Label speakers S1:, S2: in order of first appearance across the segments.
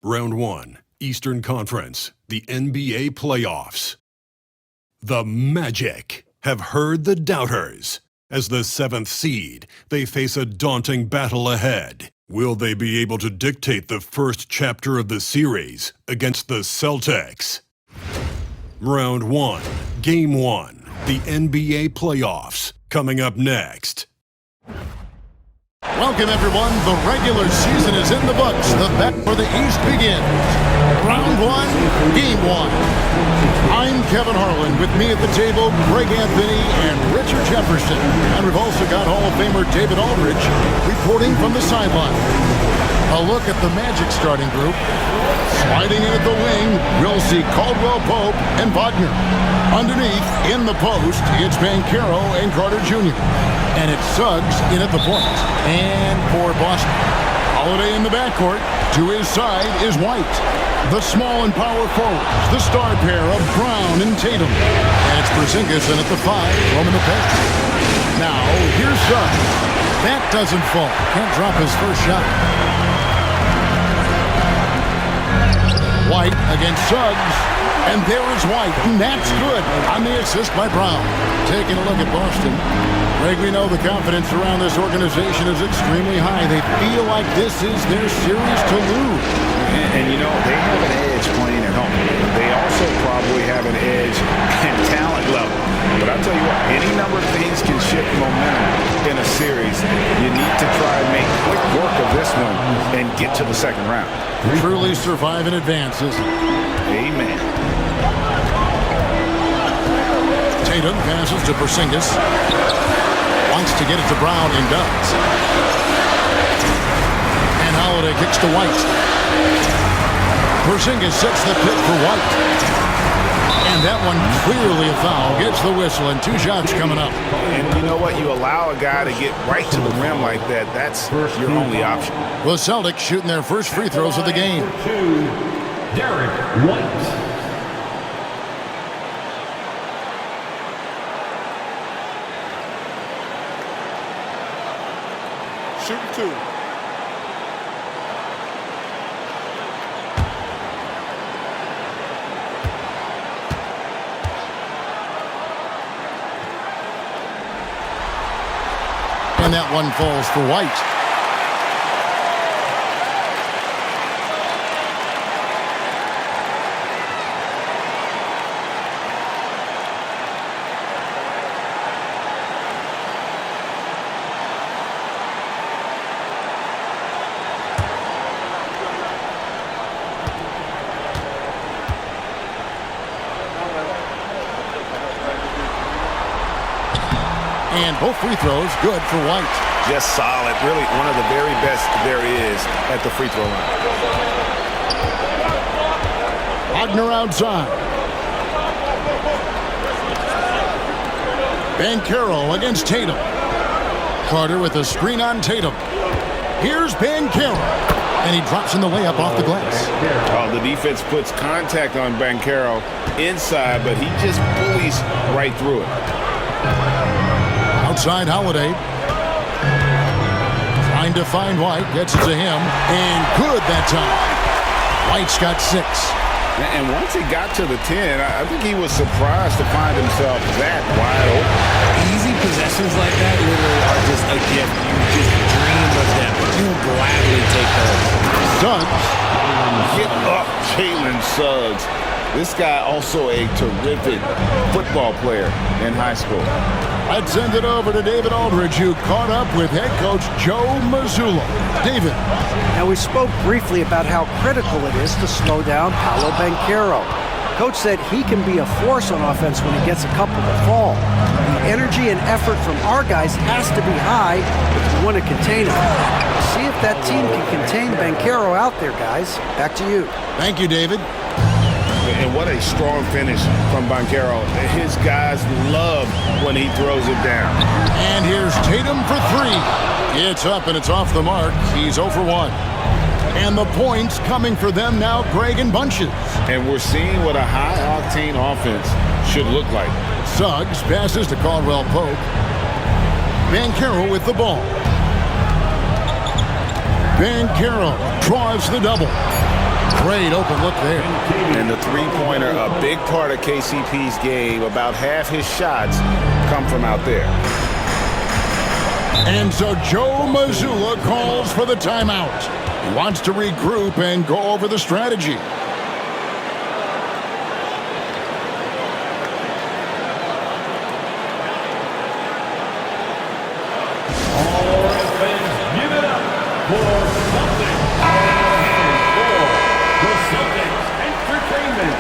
S1: Round 1, Eastern Conference, the NBA playoffs. The Magic have heard the doubters. As the 7th seed, they face a daunting battle ahead. Will they be able to dictate the first chapter of the series against the Celtics? Round 1, Game 1, the NBA playoffs, coming up next.
S2: Welcome, everyone. The regular season is in the books. The bet for the East begins. Round 1, Game 1. I'm Kevin Harlan. With me at the table, Greg Anthony and Richard Jefferson. And we've also got Hall of Famer David Aldridge reporting from the sideline. A look at the Magic starting group. Sliding in at the wing, we'll see Caldwell Pope and Wagner. Underneath, in the post, it's Banchero and Carter Jr. And it's Suggs in at the point. And for Boston, Holiday in the backcourt. To his side is White. The small and power forwards, the star pair of Brown and Tatum. And it's Porzingis in at the 5, roaming the pitch. Now, here's Suggs. That doesn't fall. Can't drop his first shot. White against Suggs. And there is White, and that's good on the assist by Brown. Taking a look at Boston. Greg, we know the confidence around this organization is extremely high. They feel like this is their series to lose.
S3: And you know, they have an edge playing at home. They also probably have an edge at talent level. But I'll tell you what, any number of things can shift momentum in a series. You need to try and make quick work of this one and get to the second round.
S2: Truly survive in advance, isn't it?
S3: Amen.
S2: Tatum passes to Porzingis. Wants to get it to Brown and does. And Holiday kicks to White. Porzingis sets the pick for White. And that one clearly a foul. Gets the whistle and 2 shots coming up.
S3: And you know what? You allow a guy to get right to the rim like that. That's your only option.
S2: The Celtics shooting their first free throws of the game.
S4: Derek White.
S5: Shoot 2.
S2: And that one falls for White. And both free throws good for White.
S3: Just solid. Really one of the very best there is at the free throw line.
S2: Wagner outside. Banchero against Tatum. Carter with a screen on Tatum. Here's Banchero. And he drops in the layup off the glass.
S3: Oh, the defense puts contact on Banchero inside, but he just bullies right through it.
S2: Outside Holiday. Trying to find White. Gets it to him. And good that time. White's got 6.
S3: And once he got to the 10, I think he was surprised to find himself that wide open.
S6: Easy possessions like that literally are just a gift. You just dream of them. You'll gladly take those.
S2: Suggs.
S3: Get up, Jalen Suggs. This guy also a terrific football player in high school.
S2: I'd send it over to David Aldridge, who caught up with head coach Joe Mazzulla. David.
S7: Now, we spoke briefly about how critical it is to slow down Paolo Banchero. Coach said he can be a force on offense when he gets a couple to fall. The energy and effort from our guys has to be high if we want to contain him. See if that team can contain Banchero out there, guys. Back to you.
S2: Thank you, David.
S3: And what a strong finish from Banchero. His guys love when he throws it down.
S2: And here's Tatum for 3. It's up and it's off the mark. He's 0 for 1. And the points coming for them now, Greg, in bunches.
S3: And we're seeing what a high-octane offense should look like.
S2: Suggs passes to Caldwell Pope. Banchero with the ball. Banchero draws the double. Great open look there.
S3: And the three-pointer, a big part of KCP's game. About half his shots come from out there.
S2: And so Joe Mazzulla calls for the timeout. He wants to regroup and go over the strategy.
S4: All right, fans, give it up for something. For the Celtics Entertainment.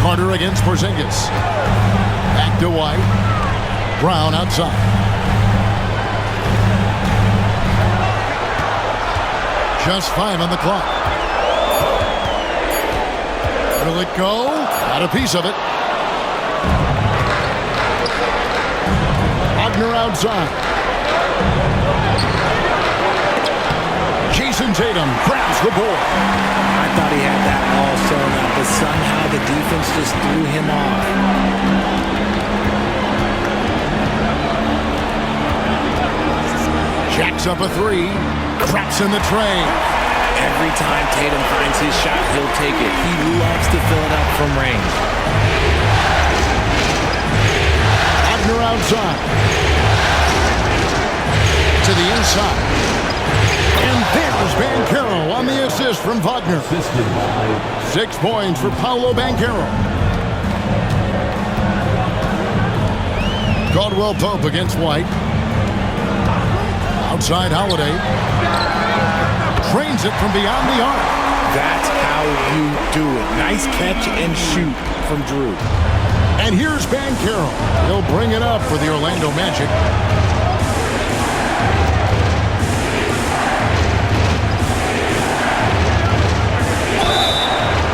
S2: Carter against Porzingis. Back to White. Brown outside. Just 5 on the clock. Will it go? Got a piece of it. Wagner outside. Jason Tatum grabs the board.
S6: I thought he had that all sewn up, but somehow the defense just threw him off.
S2: Jacks up a three. Craps in the tray.
S6: Every time Tatum finds his shot, he'll take it. He loves to fill it up from range.
S2: Wagner outside. To the inside. And there's Banchero on the assist from Wagner. 6 points for Paolo Banchero. Caldwell Pope against White. Outside Holiday. Trains it from beyond the arc.
S6: That's how you do it. Nice catch and shoot from Drew.
S2: And here's Banchero. He'll bring it up for the Orlando Magic.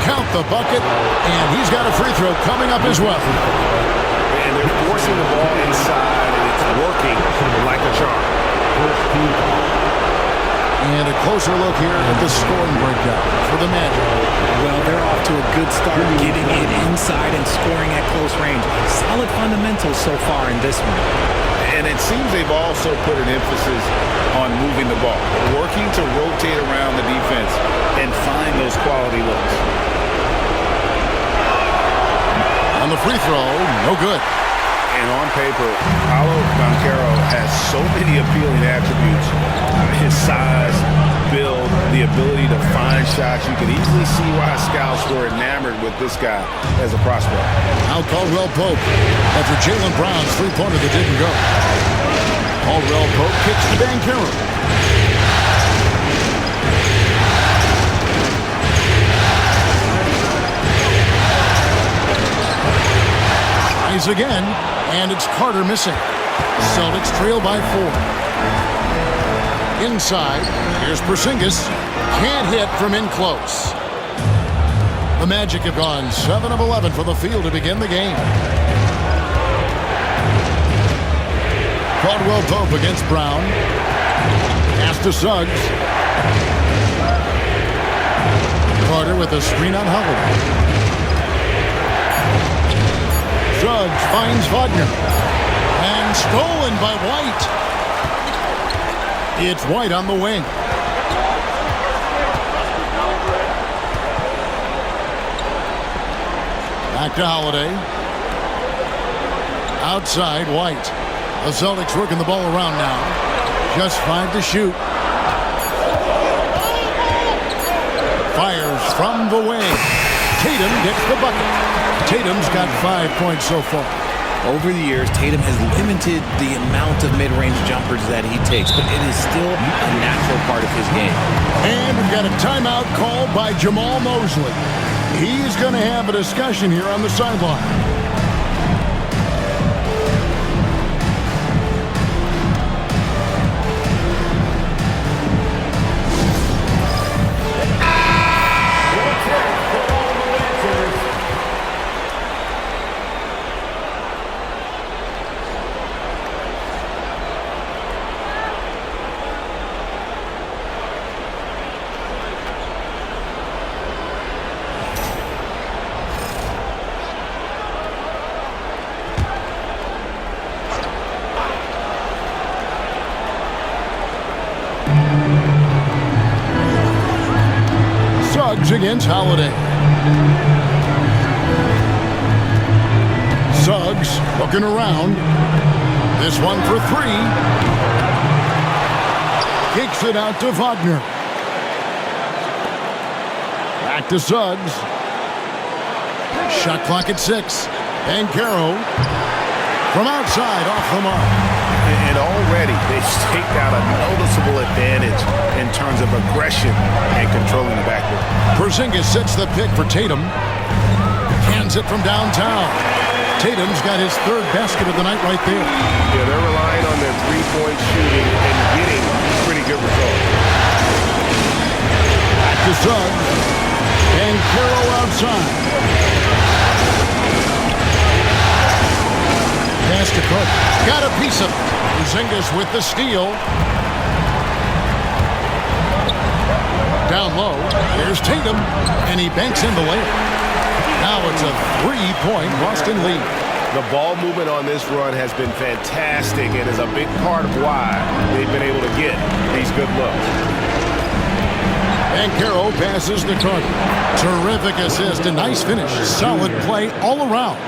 S2: Count the bucket, and he's got a free throw coming up as well.
S3: And they're forcing the ball inside, and it's working like a charm.
S2: And a closer look here at the scoring breakdown for the Magic.
S6: Well, they're off to a good start, getting it inside and scoring at close range. Solid fundamentals so far in this one.
S3: And it seems they've also put an emphasis on moving the ball, working to rotate around the defense and find those quality looks.
S2: On the free throw, no good.
S3: And on paper, Paolo Banchero has so many appealing attributes. His size, build, the ability to find shots. You can easily see why scouts were enamored with this guy as a prospect.
S2: Now Caldwell Pope after Jaylen Brown's three-pointer that didn't go. Caldwell Pope kicks to Banchero. Tries again, and it's Carter missing. Celtics trail by 4. Inside, here's Porzingis. Can't hit from in close. The Magic have gone 7 of 11 from the field to begin the game. Caldwell Pope against Brown. Pass to Suggs. Carter with a screen on Holiday. Suggs finds Wagner. And stolen by White. It's White on the wing. Back to Holiday. Outside, White. The Celtics working the ball around now. Just 5 to shoot. Fires from the wing. Tatum gets the bucket. Tatum's got 5 points so far.
S6: Over the years, Tatum has limited the amount of mid-range jumpers that he takes, but it is still a natural part of his game.
S2: And we've got a timeout called by Jamal Mosley. He's going to have a discussion here on the sideline. Suggs against Holiday. Suggs looking around. This one for three. Kicks it out to Wagner. Back to Suggs. Shot clock at 6. Banchero from outside off the mark.
S3: And already they've staked out a noticeable advantage in terms of aggression and controlling the backcourt.
S2: Porzingis sets the pick for Tatum. Hands it from downtown. Tatum's got his third basket of the night right there.
S3: Yeah, they're relying on their three-point shooting and getting pretty good results.
S2: Back to Suggs. Banchero outside. Pass to Cook. Got a piece of it. Porzingis with the steal. Down low. Here's Tatum. And he banks in the layup. Now it's a 3-point Boston lead.
S3: The ball movement on this run has been fantastic and is a big part of why they've been able to get these good looks.
S2: Banchero passes to Carter. Terrific assist, a nice finish. Solid play all around.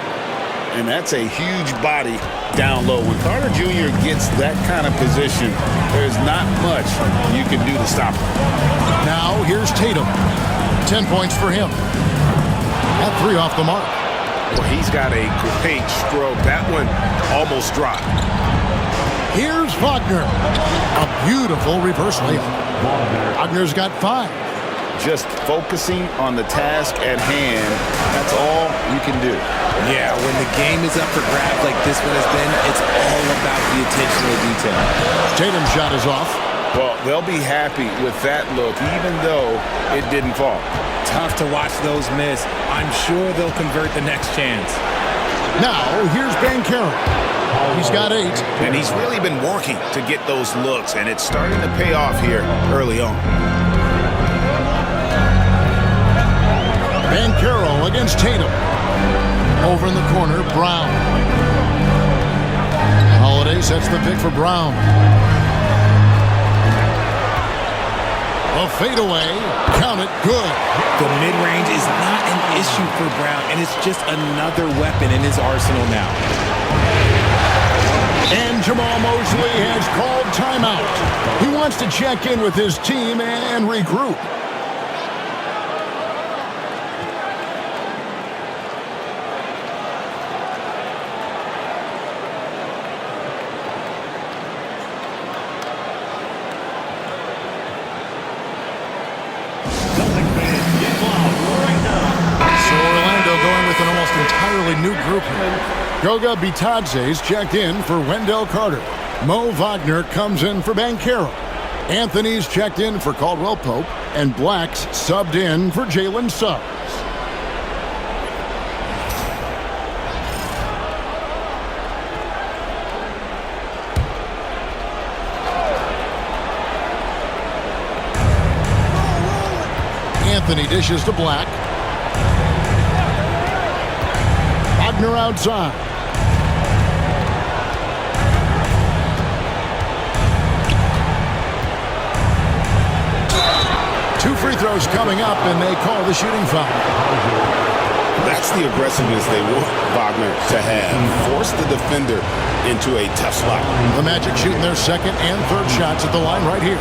S3: And that's a huge body down low. When Carter Jr. gets that kind of position, there's not much you can do to stop him.
S2: Now here's Tatum. 10 points for him. At 3 off the mark.
S3: Well, he's got a great stroke. That one almost dropped.
S2: Here's Wagner. A beautiful reverse layup. Wagner's got 5.
S3: Just focusing on the task at hand, that's all you can do.
S6: Yeah, when the game is up for grabs like this one has been, it's all about the attention to detail.
S2: Tatum's shot is off.
S3: Well, they'll be happy with that look, even though it didn't fall.
S6: Tough to watch those miss. I'm sure they'll convert the next chance.
S2: Now, here's Banchero. He's got 8.
S3: And he's really been working to get those looks, and it's starting to pay off here early on.
S2: Banchero against Tatum. Over in the corner, Brown. Holiday sets the pick for Brown. A fadeaway. Count it. Good.
S6: The mid-range is not an issue for Brown, and it's just another weapon in his arsenal now.
S2: And Jamal Mosley has called timeout. He wants to check in with his team and regroup. New group. Goga Bitadze's checked in for Wendell Carter. Mo Wagner comes in for Banchero. Anthony's checked in for Caldwell Pope. And Black's subbed in for Jalen Suggs. Anthony dishes to Black. Wagner outside. Two free throws coming up, and they call the shooting foul.
S3: That's the aggressiveness they want Wagner to have. Force the defender into a tough spot.
S2: The Magic shooting their second and third shots at the line right here. 2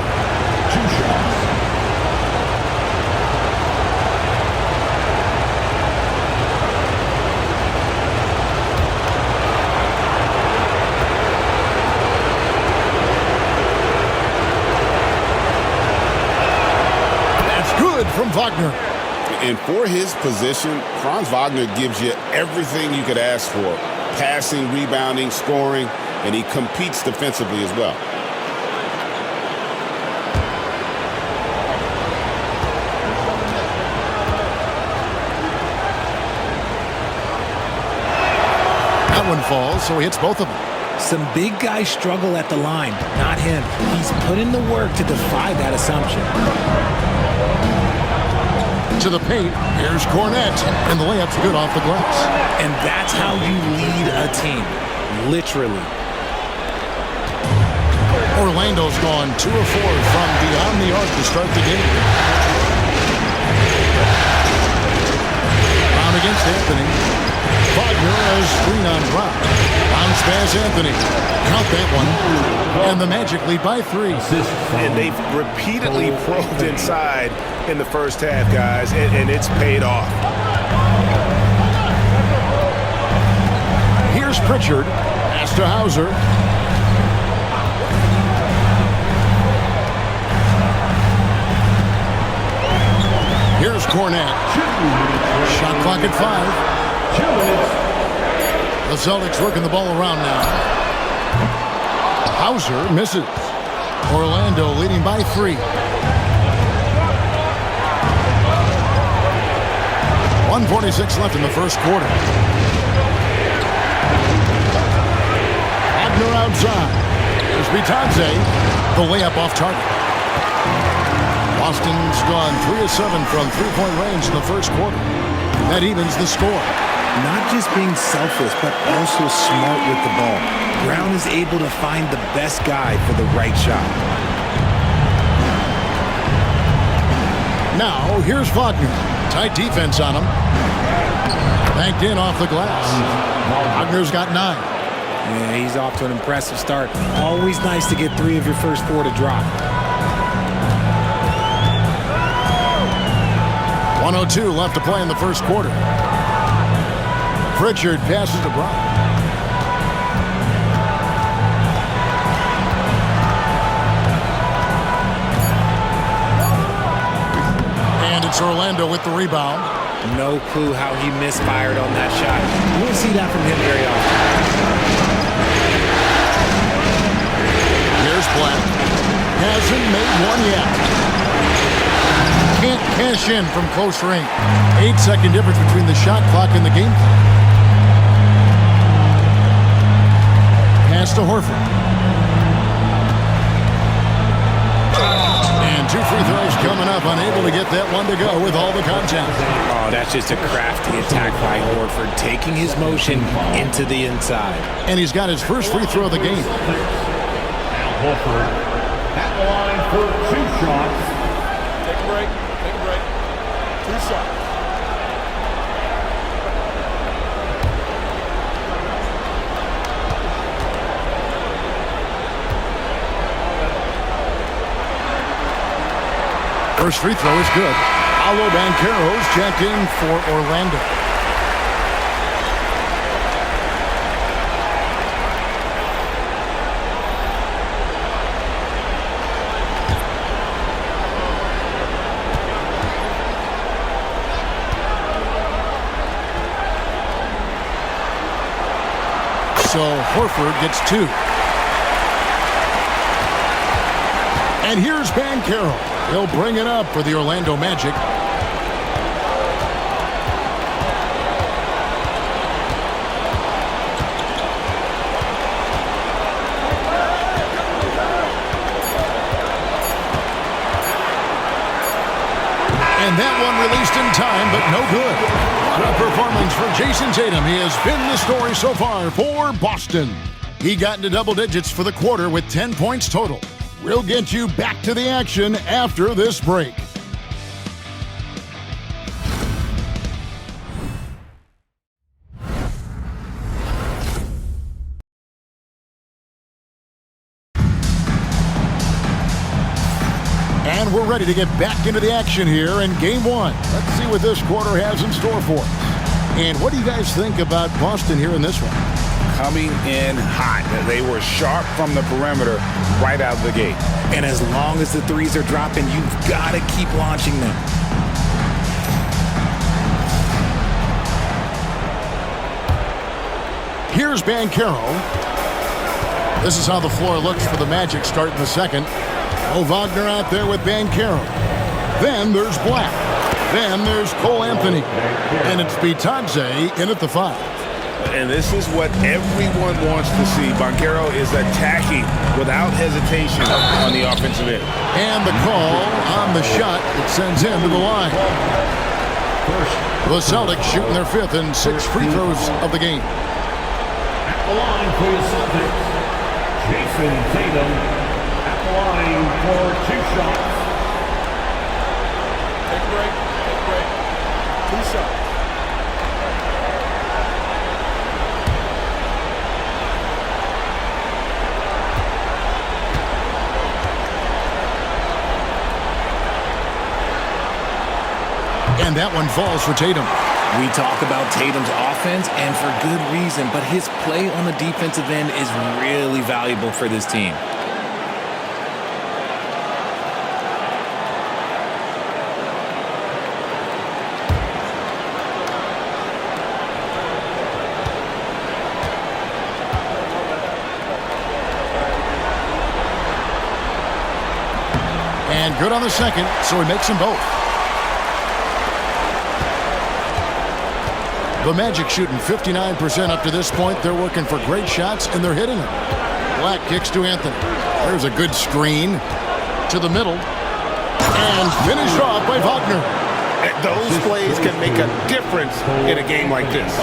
S2: shots. From Wagner.
S3: And for his position, Franz Wagner gives you everything you could ask for. Passing, rebounding, scoring, and he competes defensively as well.
S2: That one falls, so he hits both of them.
S6: Some big guys struggle at the line, not him. He's put in the work to defy that assumption.
S2: To the paint, here's Cornet, and the layup's good off the glass.
S6: And that's how you lead a team, literally.
S2: Orlando's gone 2 of 4 from beyond the arc to start the game. against Anthony. Wagner has screen on Brown. Bounce pass Anthony. Count that one. And the Magic lead by 3.
S3: And they've repeatedly probed inside in the first half, guys, and it's paid off.
S2: Here's Pritchard. Pass to Hauser. Here's Cornette. Shot clock at 5. The Celtics working the ball around now. Hauser misses. Orlando leading by 3. 1:46 left in the first quarter. Wagner outside. There's Bitadze. The layup off target. Boston's gone 3 of 7 from three-point range in the first quarter. That evens the score.
S6: Not just being selfless, but also smart with the ball. Brown is able to find the best guy for the right shot.
S2: Now, here's Wagner. Tight defense on him. Banked in off the glass. Wagner's got 9.
S6: Yeah, he's off to an impressive start. Always nice to get 3 of your first 4 to drop.
S2: 1:02 left to play in the first quarter. Pritchard passes to Brown. And it's Orlando with the rebound.
S6: No clue how he misfired on that shot. You won't see that from him very often.
S2: Here's Black. Hasn't made one yet. Can't cash in from close range. 8-second difference between the shot clock and the game clock. Pass to Horford. And 2 free throws coming up. Unable to get that one to go with all the contact.
S6: Oh, that's just a crafty attack by Horford, taking his motion into the inside.
S2: And he's got his first free throw of the game.
S4: Horford at the line for 2 shots.
S5: Take a break. 2 shots.
S2: First free throw is good. Paolo Banchero's checked in for Orlando. So Horford gets 2. And here's Banchero. He'll bring it up for the Orlando Magic. And that one released in time, but no good. What a performance for Jason Tatum. He has been the story so far for Boston. He got into double digits for the quarter with 10 points total. We'll get you back to the action after this break. And we're ready to get back into the action here in Game 1. Let's see what this quarter has in store for us. And what do you guys think about Boston here in this one?
S3: Coming in hot. They were sharp from the perimeter right out of the gate.
S6: And as long as the threes are dropping, you've got to keep launching them.
S2: Here's Banchero. This is how the floor looks for the Magic starting the second. Wagner out there with Banchero. Then there's Black. Then there's Cole Anthony. And it's Bitadze in at the 5.
S3: And this is what everyone wants to see. Banchero is attacking without hesitation on the offensive end.
S2: And the call on the shot that sends him to the line. The Celtics shooting their 5th and 6 free throws of the game.
S4: At the line for the Celtics, Jason Tatum. At the line for 2 shots.
S5: Take a break. 2 shots.
S2: And that one falls for Tatum.
S6: We talk about Tatum's offense, and for good reason, but his play on the defensive end is really valuable for this team.
S2: And good on the second, so he makes them both. The Magic shooting 59% up to this point. They're working for great shots, and they're hitting them. Black kicks to Anthony. There's a good screen to the middle. And finished off by Wagner.
S3: Those plays can make a difference in a game like this.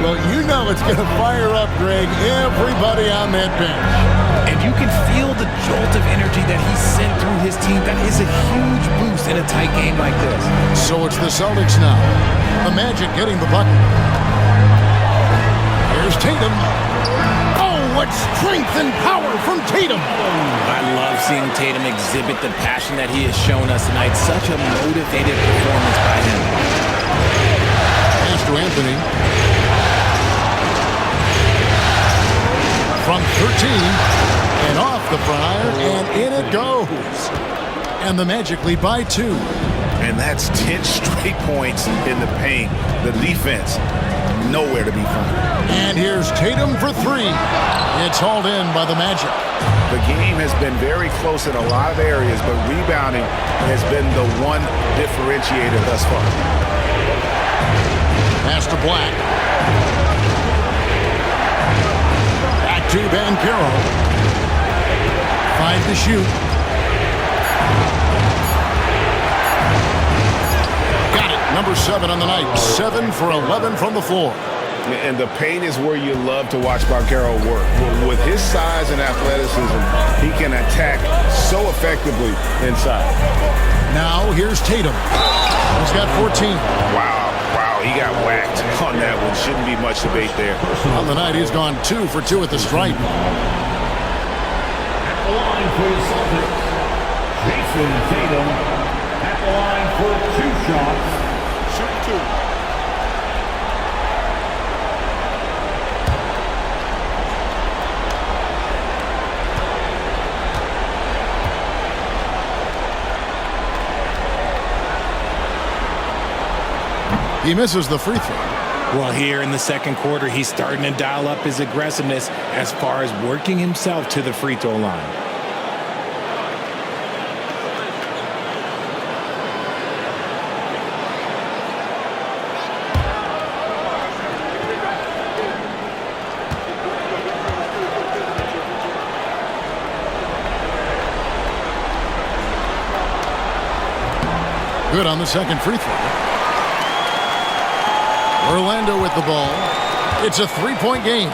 S2: Well, you know it's going to fire up, Greg, everybody on that bench.
S6: And you can feel the jolt of energy that he sent through his team. That is a huge boost in a tight game like this.
S2: So it's the Celtics now. The Magic getting the bucket. Here's Tatum. Oh, what strength and power from Tatum.
S6: I love seeing Tatum exhibit the passion that he has shown us tonight. Such a motivated performance by him.
S2: Pass to Anthony. From 13, and off the front iron, and in it goes. And the Magic lead by 2.
S3: And that's 10 straight points in the paint. The defense, nowhere to be found.
S2: And here's Tatum for 3. It's hauled in by the Magic.
S3: The game has been very close in a lot of areas, but rebounding has been the one differentiator thus far.
S2: Pass to Black. To Banchero. 5 to shoot. Got it. Number 7 on the night. 7 for 11 from the floor.
S3: And the paint is where you love to watch Banchero work. With his size and athleticism, he can attack so effectively inside.
S2: Now here's Tatum. He's got 14.
S3: Wow, he got whacked on that one. Shouldn't be much debate there.
S2: On the night, he's gone 2 for 2 at the stripe.
S4: At the line for the Celtics, Jason Tatum. At the line for 2 shots.
S5: Shooting 2.
S2: He misses the free throw.
S6: Well, here in the second quarter, he's starting to dial up his aggressiveness as far as working himself to the free throw line.
S2: Good on the second free throw. Orlando with the ball. It's a 3-point game.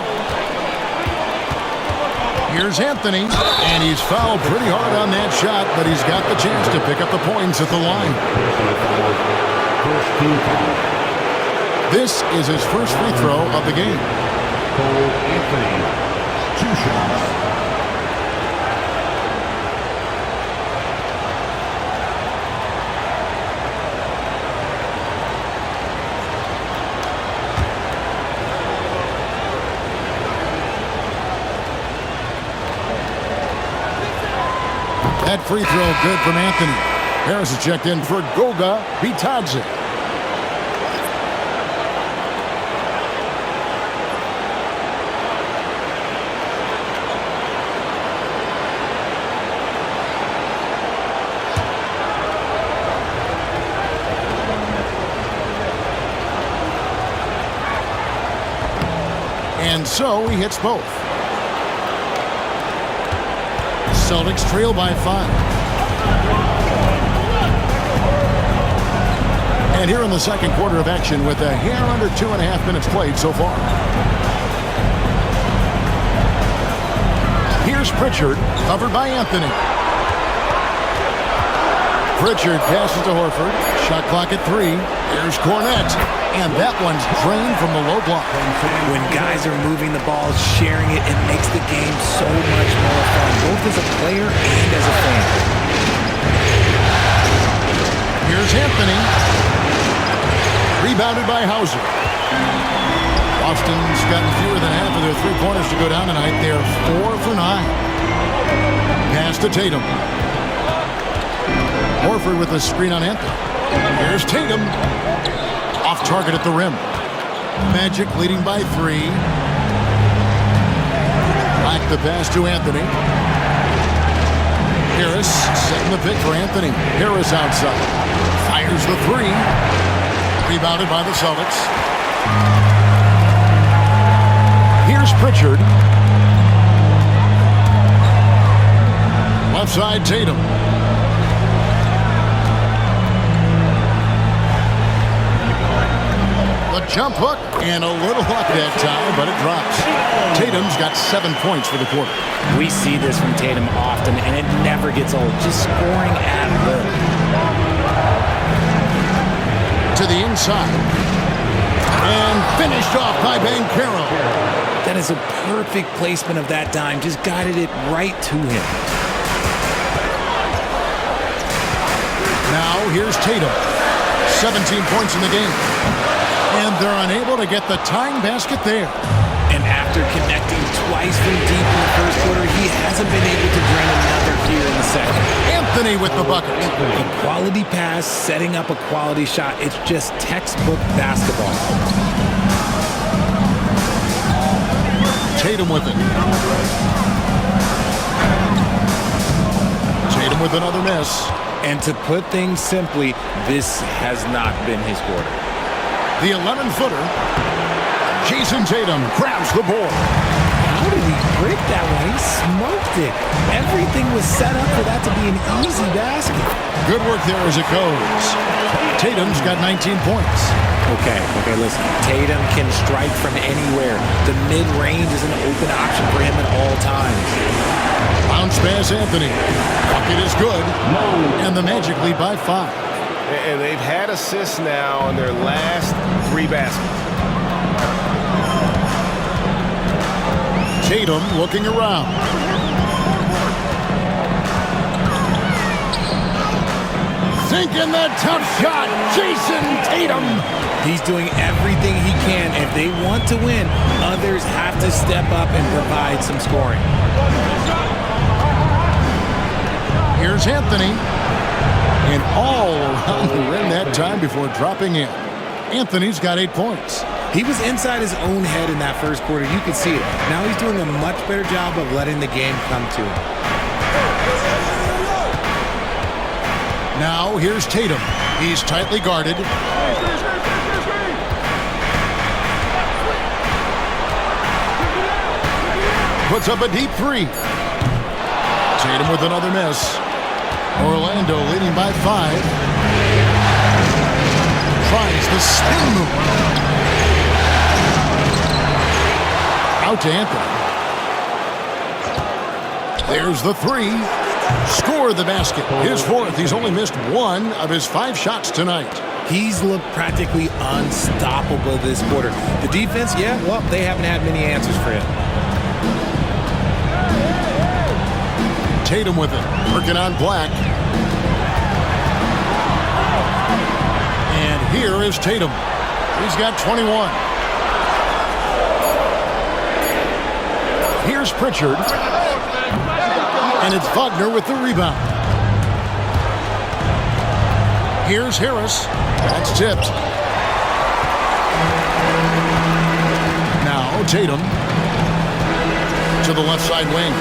S2: Here's Anthony, and he's fouled pretty hard on that shot, but he's got the chance to pick up the points at the line. This is his first free throw of the game.
S4: Anthony, 2 shots.
S2: That free throw good from Anthony. Harris is checked in for Goga Bitadze. And so he hits both. Celtics trail by 5. And here in the second quarter of action with a hair under 2.5 minutes played so far. Here's Pritchard, covered by Anthony. Pritchard passes to Horford. Shot clock at 3. Here's Cornet. And that one's drained from the low block.
S6: When guys are moving the ball, sharing it, it makes the game so much more fun, both as a player and as a fan.
S2: Here's Anthony. Rebounded by Hauser. Boston's gotten fewer than half of their three-pointers to go down tonight. They're 4 for 9. Pass to Tatum. Horford with a screen on Anthony. Here's Tatum. Off target at the rim. Magic leading by 3. Back the pass to Anthony. Harris setting the pick for Anthony. Harris outside. Fires the 3. Rebounded by the Celtics. Here's Pritchard. Left side, Tatum. The jump hook and a little luck that time, but it drops. Tatum's got 7 points for the quarter.
S6: We see this from Tatum often, and it never gets old. Just scoring at will.
S2: To the inside. And finished off by Banchero.
S6: That is a perfect placement of that dime. Just guided it right to him.
S2: Now here's Tatum. 17 points in the game. And they're unable to get the tying basket there.
S6: And after connecting twice from deep in the first quarter, he hasn't been able to drain another here in the second.
S2: Anthony with the bucket.
S6: A quality pass, setting up a quality shot. It's just textbook basketball.
S2: Tatum with it. Tatum with another miss.
S6: And to put things simply, this has not been his quarter.
S2: The 11-footer. Jason Tatum grabs the board.
S6: How did he break that one? He smoked it. Everything was set up for that to be an easy basket.
S2: Good work there as it goes. Tatum's got 19 points.
S6: Okay, listen. Tatum can strike from anywhere. The mid-range is an open option for him at all times.
S2: Bounce pass, Anthony. Bucket is good. And the Magic lead by 5.
S3: And they've had assists now in their last 3 baskets.
S2: Tatum looking around. Sinking the tough shot. Jason Tatum.
S6: He's doing everything he can. If they want to win, others have to step up and provide some scoring.
S2: Here's Anthony. And all around the rim that time before dropping in. Anthony's got 8 points.
S6: He was inside his own head in that first quarter. You could see it. Now he's doing a much better job of letting the game come to him.
S2: Now here's Tatum. He's tightly guarded. Puts up a deep 3. Tatum with another miss. Orlando leading by 5. Tries the spin move. Out to Anthony. There's the 3. Score the basket. His 4th. He's only missed 1 of his 5 shots tonight.
S6: He's looked practically unstoppable this quarter. The defense, yeah, well, they haven't had many answers for him.
S2: Tatum with it. Working on Black. And here is Tatum. He's got 21. Here's Pritchard. And it's Wagner with the rebound. Here's Harris. That's tipped. Now Tatum to the left side wing.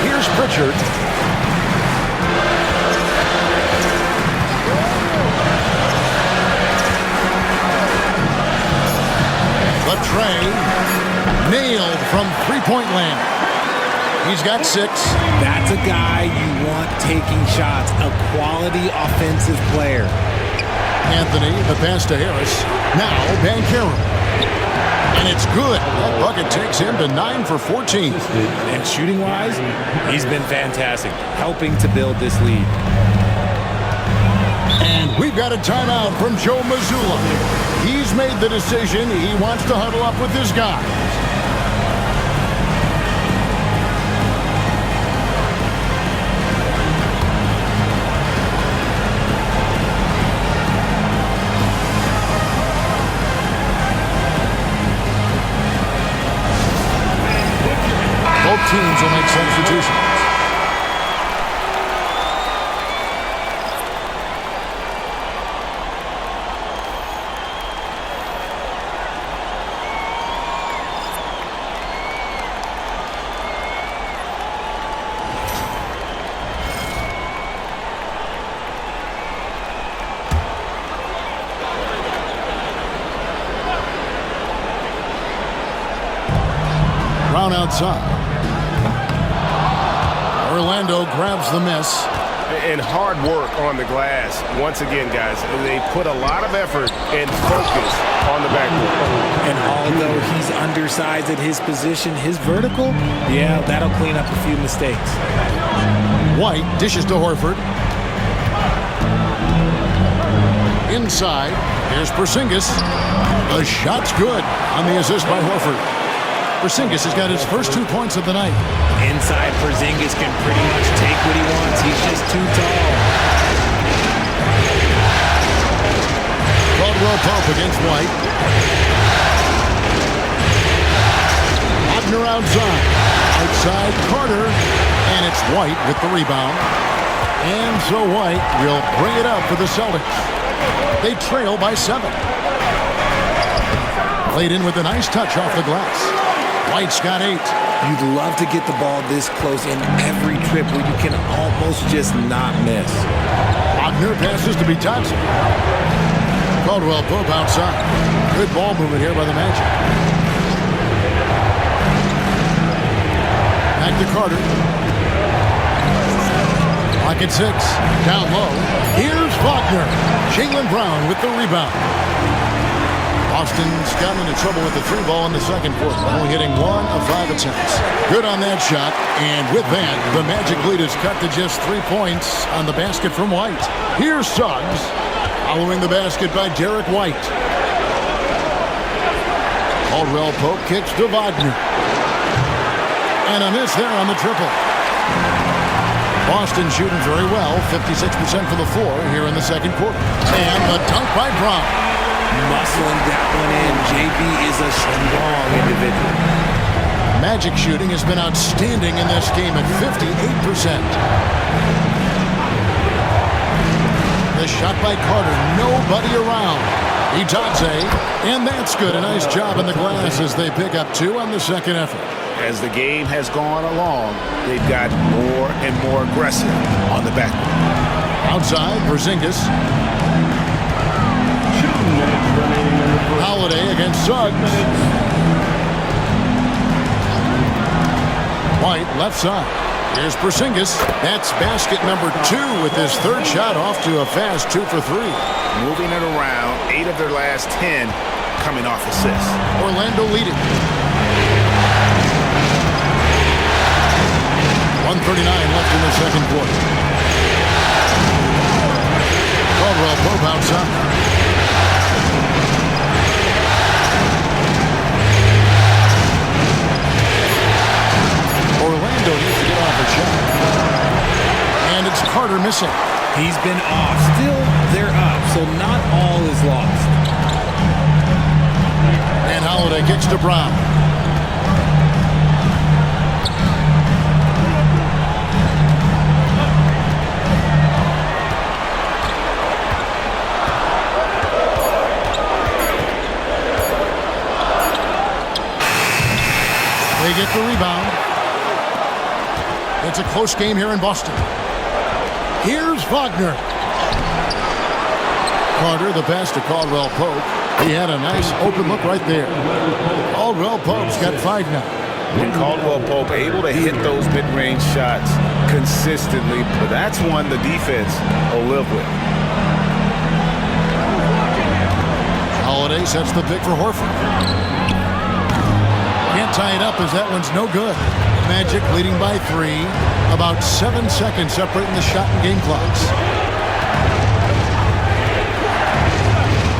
S2: Here's Pritchard. The tray nailed from three-point land. He's got 6.
S6: That's a guy you want taking shots, a quality offensive player.
S2: Anthony, the pass to Harris. Now Banchero. And it's good. That bucket takes him to 9 for 14.
S6: And shooting-wise, he's been fantastic, helping to build this lead.
S2: And we've got a timeout from Joe Mazzulla. He's made the decision. He wants to huddle up with his guys. Both teams will make substitutions. Brown outside. Orlando grabs the miss.
S8: And hard work on the glass. Once again, guys, they put a lot of effort and focus on the backboard.
S6: And although he's undersized at his position, his vertical, yeah, that'll clean up a few mistakes.
S2: White dishes to Horford. Inside, here's Porzingis. The shot's good on the assist by Horford. Porzingis has got his first 2 points of the night.
S6: Inside, Porzingis can pretty much take what he wants. He's just too tall.
S2: Caldwell Pope against White. Wagner outside. Outside Carter. And it's White with the rebound. And so White will bring it up for the Celtics. They trail by 7. Played in with a nice touch off the glass. White's got 8.
S6: You'd love to get the ball this close in every trip where you can almost just not miss.
S2: Wagner passes to Bitadze. Caldwell Pope outside. Good ball movement here by the Magic. Back to Carter. Clock at 6. Down low. Here's Wagner. Jaylen Brown with the rebound. Boston's gotten into trouble with the 3 ball in the second quarter, only hitting 1 of 5 attempts. Good on that shot, and with that, the Magic lead is cut to just 3 points on the basket from White. Here's Suggs, following the basket by Derek White. Caldwell Pope kicks to Wagner. And a miss there on the triple. Boston shooting very well, 56% for the floor here in the second quarter. And the dunk by Brown.
S6: Muscling that one in. JB is a strong individual.
S2: Magic shooting has been outstanding in this game at 58%. The shot by Carter. Nobody around. Bitadze. And that's good. A nice job in the glass as they pick up 2 on the second effort.
S3: As the game has gone along, they've got more and more aggressive on the backboard.
S2: Outside, Porzingis. Holiday against Suggs. White left side. Here's Porzingis. That's basket number 2 with his 3rd shot off to a fast 2 for 3.
S3: Moving it around, 8 of their last 10 coming off assists.
S2: Orlando leading. 1:39 left in the second quarter. Caldwell Pope outside. Orlando needs to get off a shot. And it's Carter missing.
S6: He's been off. Still, they're up, so not all is lost.
S2: And Holiday kicks to Brown. They get the rebound. It's a close game here in Boston. Here's Wagner. Carter, the pass to Caldwell Pope. He had a nice open look right there. Caldwell Pope's got 5 now.
S3: And Caldwell Pope able to hit those mid-range shots consistently, but that's one the defense will live with.
S2: Holiday sets the pick for Horford. Can't tie it up as that one's no good. Magic leading by 3. About 7 seconds separating the shot and game clocks.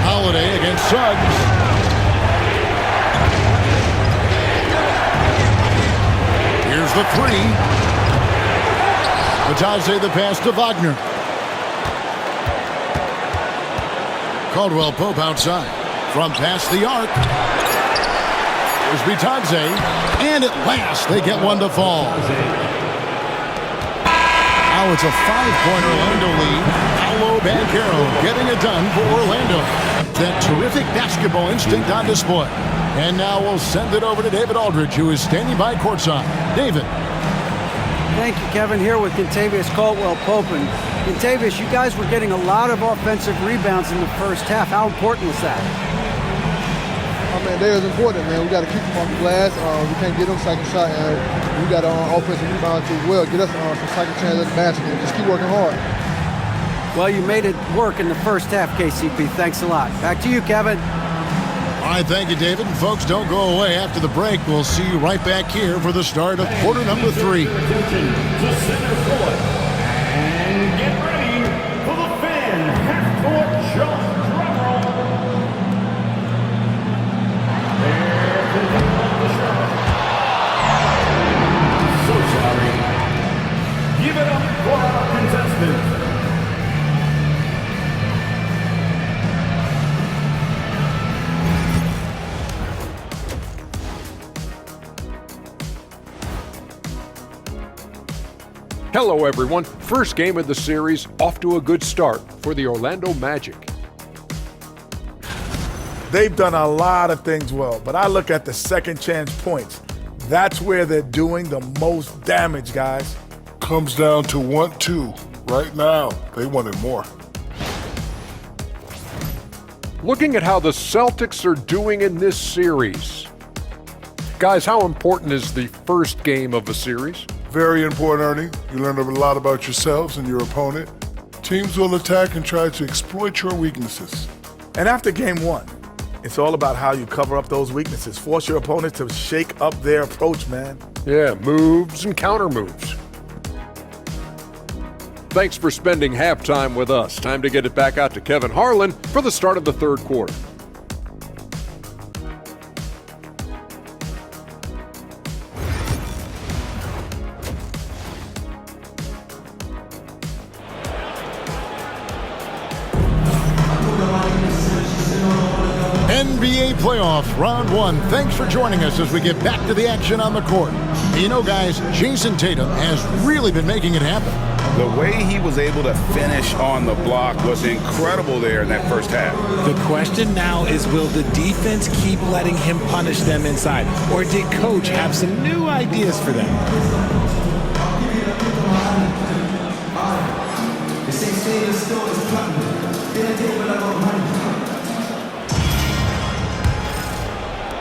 S2: Holiday against Suggs. Here's the 3. Bitadze the pass to Wagner. Caldwell Pope outside. From past the arc. Here's Bitadze. And at last, they get one to fall. Now it's a 5-point Orlando lead. Paolo Banchero getting it done for Orlando. That terrific basketball instinct on display. And now we'll send it over to David Aldridge, who is standing by courtside. David.
S7: Thank you, Kevin. Here with Kentavious Caldwell-Pope. And Kentavious, you guys were getting a lot of offensive rebounds in the first half. How important was that?
S9: Oh, man, that is important, man. We got to keep them off the glass. We can't get them second shot, and we got offensive rebounds as well. Get us some second chance at the basket and just keep working hard.
S7: Well, you made it work in the first half, KCP. Thanks a lot. Back to you, Kevin.
S2: All right, thank you, David. And folks, don't go away. After the break, we'll see you right back here for the start of quarter number 3.
S4: Attention to center court. And get ready for the fan half-court shot. Drum roll. There to the shot. So sorry. Give it up for our contestants.
S10: Hello everyone, first game of the series, off to a good start for the Orlando Magic.
S11: They've done a lot of things well, but I look at the second chance points. That's where they're doing the most damage, guys.
S12: Comes down to 1-2. Right now, they wanted more.
S10: Looking at how the Celtics are doing in this series. Guys, how important is the first game of a series?
S12: Very important, Ernie. You learn a lot about yourselves and your opponent. Teams will attack and try to exploit your weaknesses.
S11: And after game 1, it's all about how you cover up those weaknesses. Force your opponent to shake up their approach, man.
S10: Yeah, moves and counter moves. Thanks for spending halftime with us. Time to get it back out to Kevin Harlan for the start of the third quarter.
S2: NBA playoffs, round 1. Thanks for joining us as we get back to the action on the court. You know, guys, Jason Tatum has really been making it happen.
S3: The way he was able to finish on the block was incredible there in that first half.
S6: The question now is, will the defense keep letting him punish them inside? Or did Coach have some new ideas for them?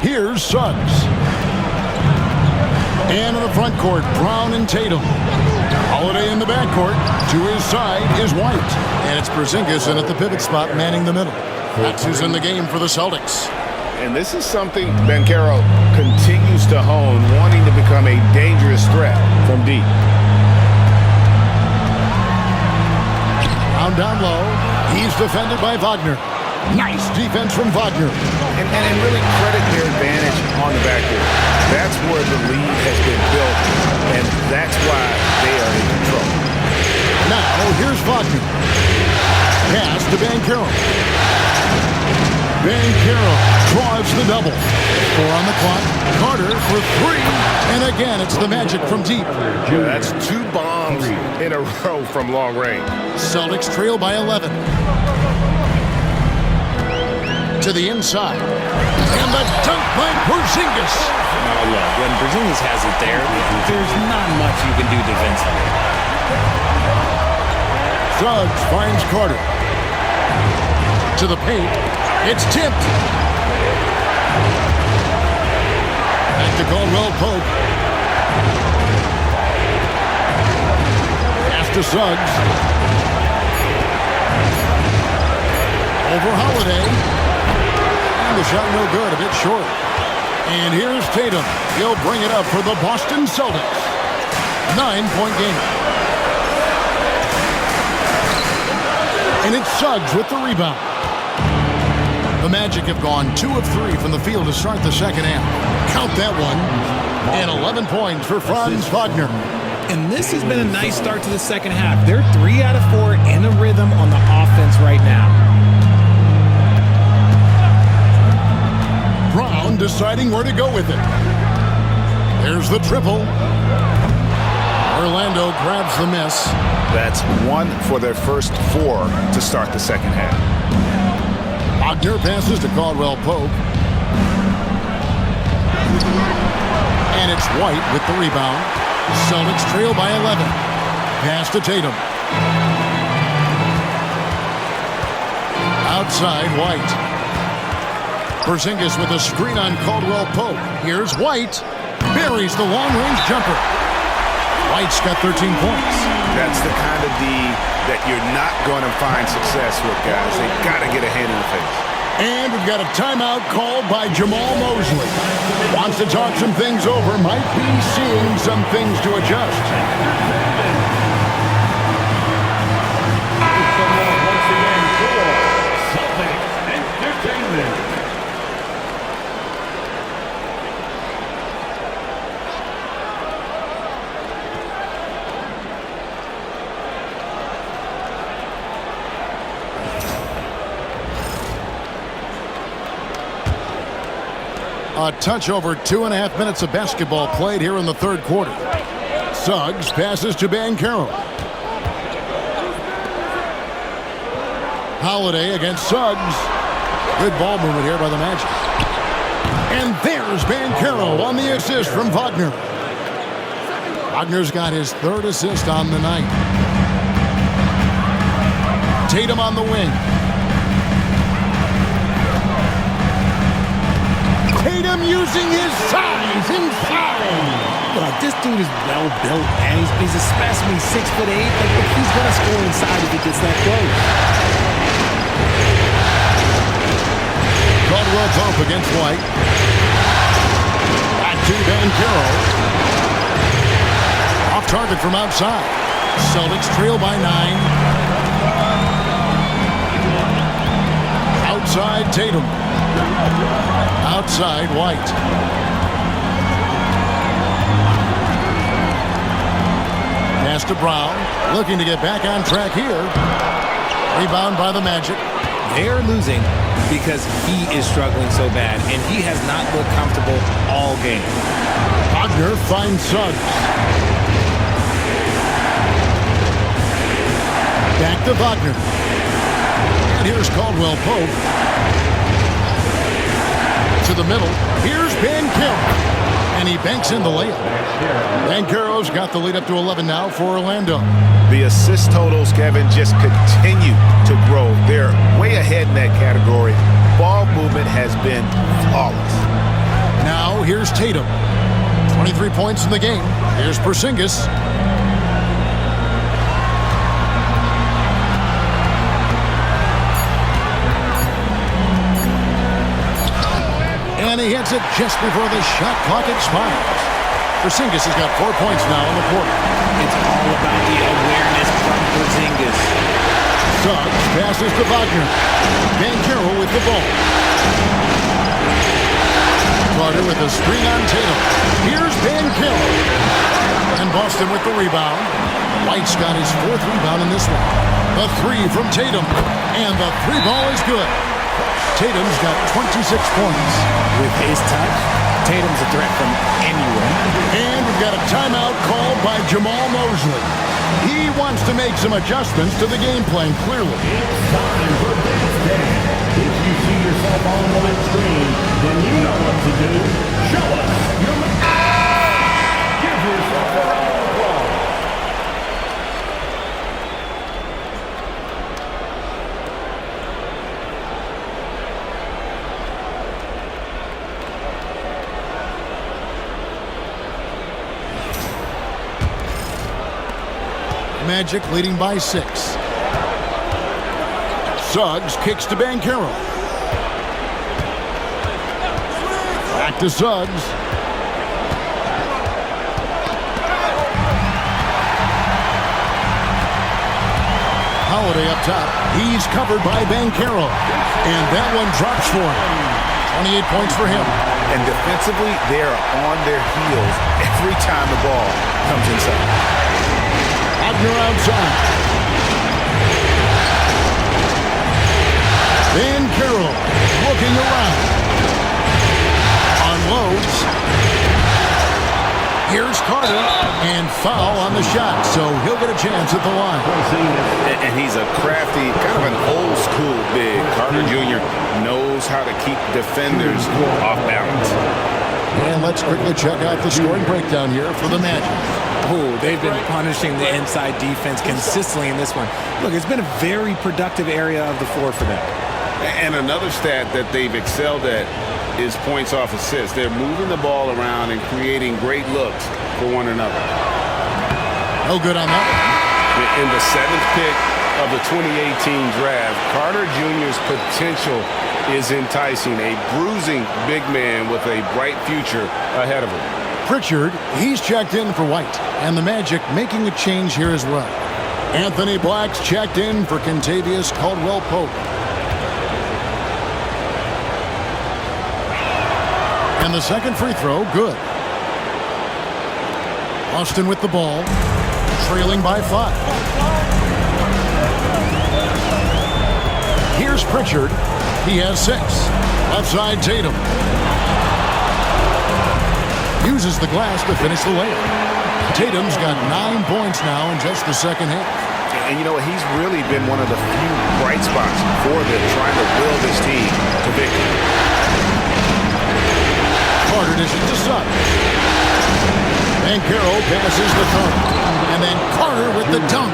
S2: Here's Suggs. And in the front court, Brown and Tatum. Holiday in the backcourt. To his side is White. And it's Porzingis in at the pivot spot, manning the middle. That's who's in the game for the Celtics.
S3: And this is something Banchero continues to hone, wanting to become a dangerous threat from deep.
S2: Brown down low. He's defended by Wagner. Nice defense from Wagner.
S3: And really credit their advantage on the backcourt. That's where the lead has been built, and that's why they are in control.
S2: Now, here's Wagner. Pass to Banchero. Banchero draws the double. 4 on the clock. Carter for 3. And again, it's the Magic from deep.
S8: Yeah, that's 2 bombs in a row from long range.
S2: Celtics trail by 11. To the inside. And the dunk by Porzingis.
S6: Oh, look, when Porzingis has it there, there's not much you can do defensively.
S2: Suggs finds Carter. To the paint. It's tipped. Back to Caldwell-Pope. Pass to Suggs. Over Holiday. The shot no good, a bit short. And here's Tatum. He'll bring it up for the Boston Celtics. 9-point game. And it's Suggs with the rebound. The Magic have gone 2 of 3 from the field to start the second half. Count that one. And 11 points for Franz Wagner.
S6: And this has been a nice start to the second half. They're 3 out of 4 in a rhythm on the offense right now.
S2: Brown undeciding where to go with it. There's the triple. Orlando grabs the miss.
S3: That's 1 for their first 4 to start the second half.
S2: Wagner passes to Caldwell Pope. And it's White with the rebound. Celtics trail by 11. Pass to Tatum. Outside, White. Porzingis with a screen on Caldwell Pope. Here's White. Buries the long-range jumper. White's got 13 points.
S3: That's the kind of D that you're not going to find success with, guys. They got to get a hand in the face.
S2: And we've got a timeout called by Jamal Mosley. Wants to talk some things over. Might be seeing some things to adjust.
S4: Once again, Celtics Entertainment.
S2: A touch over 2.5 minutes of basketball played here in the third quarter. Suggs passes to Banchero. Holiday against Suggs. Good ball movement here by the Magic. And there's Banchero on the assist from Wagner. Wagner's got his 3rd assist on the night. Tatum on the wing. Tatum using his size inside.
S6: Look, this dude is well built, man. He's a specimen. He's 6'8". Like, he's gonna score inside if he gets that close.
S2: Caldwell Pope against White. Back to Banchero. Off target from outside. Celtics trail by 9. Outside Tatum. Outside White. Pass to Brown. Looking to get back on track here. Rebound by the Magic.
S6: They're losing because he is struggling so bad, and he has not looked comfortable all game.
S2: Wagner finds Suggs. Back to Wagner. And here's Caldwell Pope. To the middle. Here's Banchero. And he banks in the layup. Banchero's got the lead up to 11 now for Orlando.
S3: The assist totals, Kevin, just continue to grow. They're way ahead in that category. Ball movement has been flawless.
S2: Now here's Tatum. 23 points in the game. Here's Porzingis. And he hits it just before the shot clock expires. Porzingis has got 4 points now in the quarter.
S6: It's all about the awareness from Porzingis.
S2: Suggs passes to Wagner. Banchero with the ball. Carter with a screen on Tatum. Here's Banchero. And Boston with the rebound. White's got his 4th rebound in this one. The 3 from Tatum. And the 3 ball is good. Tatum's got 26 points.
S6: With his touch, Tatum's a threat from anywhere.
S2: And we've got a timeout called by Jamal Mosley. He wants to make some adjustments to the game plan, clearly.
S4: It's time for Dance Dance. If you see yourself on the big screen, then you know what to do. Show us your Give yourself a round of applause.
S2: Magic leading by 6. Suggs kicks to Banchero. Back to Suggs. Holiday up top. He's covered by Banchero. And that one drops for him. 28 points for him.
S3: And defensively, they are on their heels every time the ball comes inside.
S2: Wagner outside. Banchero looking around. Here's Carter, and foul on the shot, so he'll get a chance at the line.
S3: And he's a crafty, kind of an old school big. Carter Jr. knows how to keep defenders off balance.
S2: And let's quickly check out the scoring breakdown here for the Magic.
S6: Oh, they've been punishing the inside defense consistently in this one. Look, it's been a very productive area of the floor for them.
S3: And another stat that they've excelled at is points off assists. They're moving the ball around and creating great looks for one another.
S2: No good on that.
S3: In the 7th pick of the 2018 draft, Carter Jr.'s potential is enticing. A bruising big man with a bright future ahead of him.
S2: Pritchard, he's checked in for White, and the Magic making a change here as well. Anthony Black's checked in for Kentavious Caldwell-Pope. And the second free throw, good. Austin with the ball, trailing by 5. Here's Pritchard. He has 6. Left side, Tatum. Uses the glass to finish the layup. Tatum's got 9 points now in just the second half.
S3: And you know what? He's really been one of the few bright spots for them, trying to will this team to victory.
S2: Carter dishes to Suggs. And Carroll passes the thumb. And then Carter with the dunk.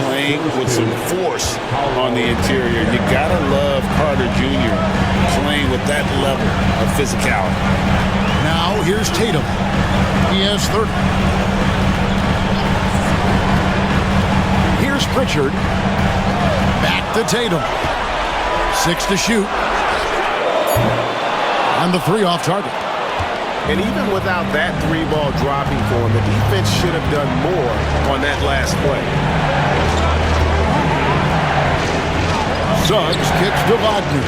S3: Playing with some force on the interior. You gotta love Carter Jr. playing with that level of physicality.
S2: Now here's Tatum. He has 30. Here's Pritchard. Back to Tatum. 6 to shoot. On the 3 off target.
S3: And even without that 3-ball dropping for him, the defense should have done more on that last play.
S2: Suggs kicks to Wagner.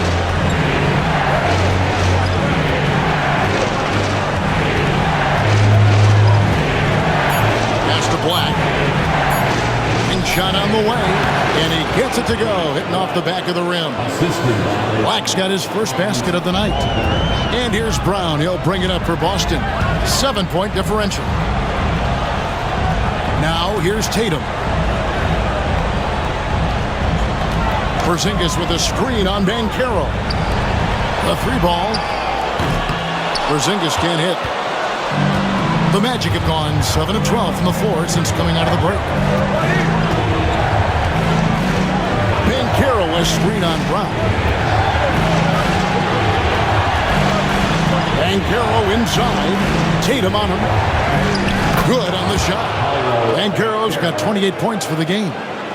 S2: Pass to Black. And shot on the way. And he gets it to go, hitting off the back of the rim. Black's got his first basket of the night. And here's Brown. He'll bring it up for Boston. 7-point differential. Now here's Tatum. Porzingis with a screen on Banchero. The 3-ball. Porzingis can't hit. The Magic have gone 7 of 12 from the floor since coming out of the break. Banchero a screen on Brown. Banchero inside. Tatum on him. Good on the shot. Banchero's got 28 points for the game.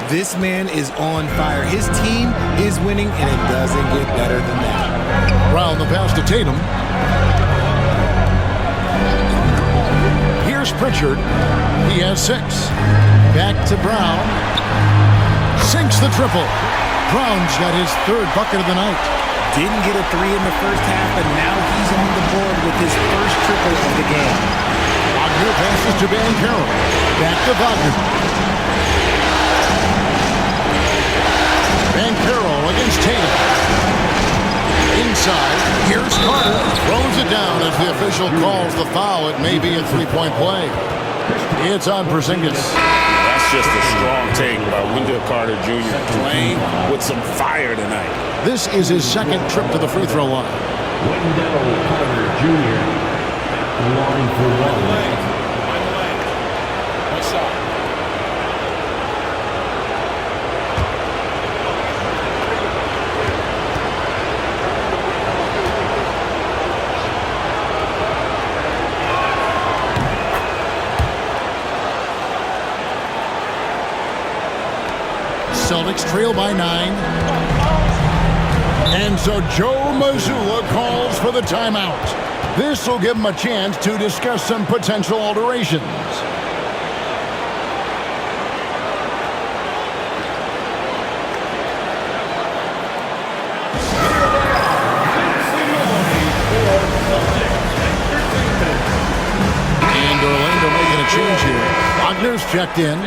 S6: This man is on fire. His team is winning, and it doesn't get better than that.
S2: Brown the pass to Tatum. Here's Pritchard. He has 6. Back to Brown. Sinks the triple. Brown's got his 3rd bucket of the night.
S6: Didn't get a 3 in the first half, but now he's on the board with his first triple of the game.
S2: Wagner passes to Banchero. Back to Wagner. Banchero against Tatum. Inside, here's Carter. Throws it down as the official calls the foul. It may be a 3-point play. It's on Porzingis.
S3: That's just a strong take by Wendell Carter Jr. playing with some fire tonight.
S2: This is his 2nd trip to the free throw line.
S4: Wendell Carter Jr. line for one.
S5: Nice shot.
S2: Celtics trail by 9. And so Joe Mazzulla calls for the timeout. This will give him a chance to discuss some potential alterations. And Orlando making a change here. Wagner's checked in.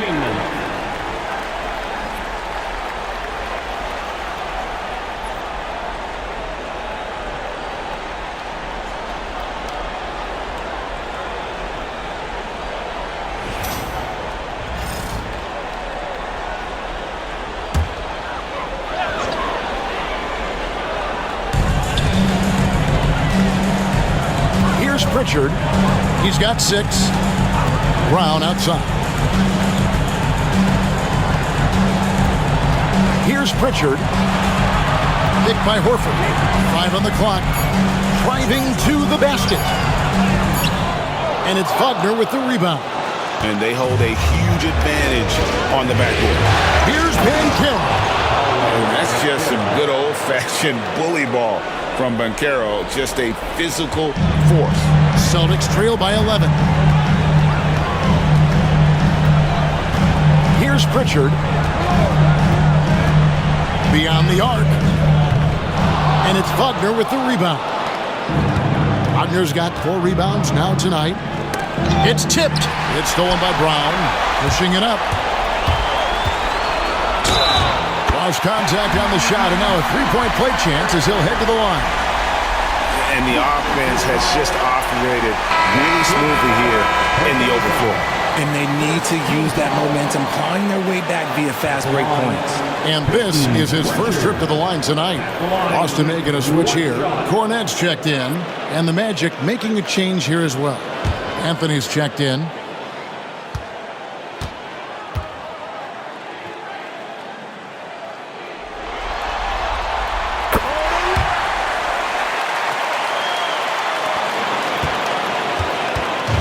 S2: Pritchard. He's got 6. Brown outside. Here's Pritchard. Picked by Horford. 5 on the clock. Driving to the basket. And it's Wagner with the rebound.
S3: And they hold a huge advantage on the backboard.
S2: Here's Banchero.
S3: And that's just some good old-fashioned bully ball from Banchero. Just a physical force.
S2: Celtics trail by 11. Here's Pritchard. Beyond the arc. And it's Wagner with the rebound. Wagner's got 4 rebounds now tonight. It's tipped. It's stolen by Brown. Pushing it up. Lost contact on the shot, and now a 3-point play chance as he'll head to the line.
S3: And the offense has just operated really smoothly here in the open floor.
S6: And they need to use that momentum, clawing their way back via fast break points.
S2: And this is his first trip to the line tonight. Austin making a switch here. Hornets checked in, and the Magic making a change here as well. Anthony's checked in.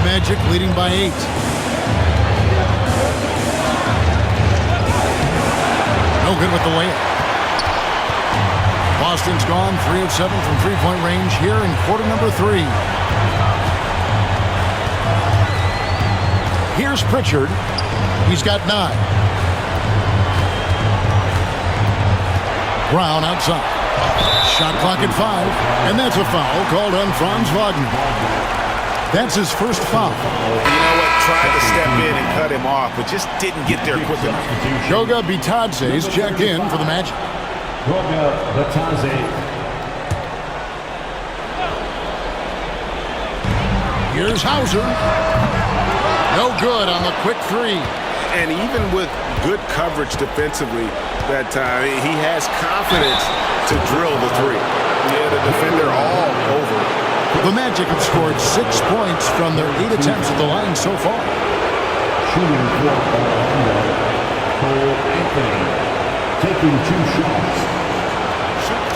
S2: Magic leading by 8. No good with the layup. Boston's gone 3 of 7 from three-point range here in quarter number 3. Here's Pritchard. He's got 9. Brown outside. Shot clock at 5. And that's a foul called on Franz Wagner. That's his first foul.
S3: You know what? Tried to step in and cut him off, but just didn't get there quick enough.
S2: Goga Bitadze's checked in for the Magic.
S4: Goga Bitadze.
S2: Here's Hauser. No good on the quick 3.
S8: And even with good coverage defensively that time, he has confidence to drill the 3. Yeah, the defender all over.
S2: The Magic have scored 6 points from their 8 attempts at the line so far.
S4: Shooting 4 Cole Anthony taking 2 shots.
S8: Shoot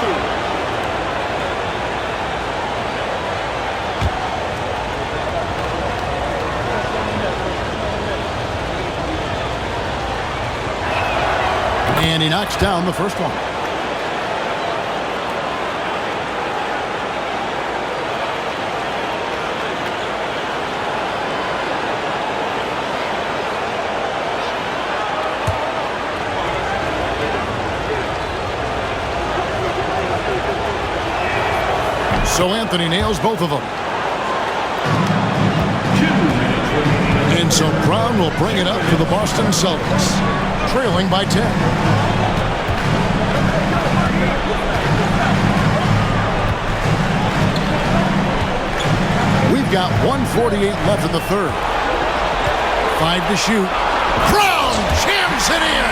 S2: 2. And he knocks down the first one. So Anthony nails both of them. And so Brown will bring it up for the Boston Celtics, trailing by 10. We've got 1:48 left in the third. 5 to shoot. Brown jams it in.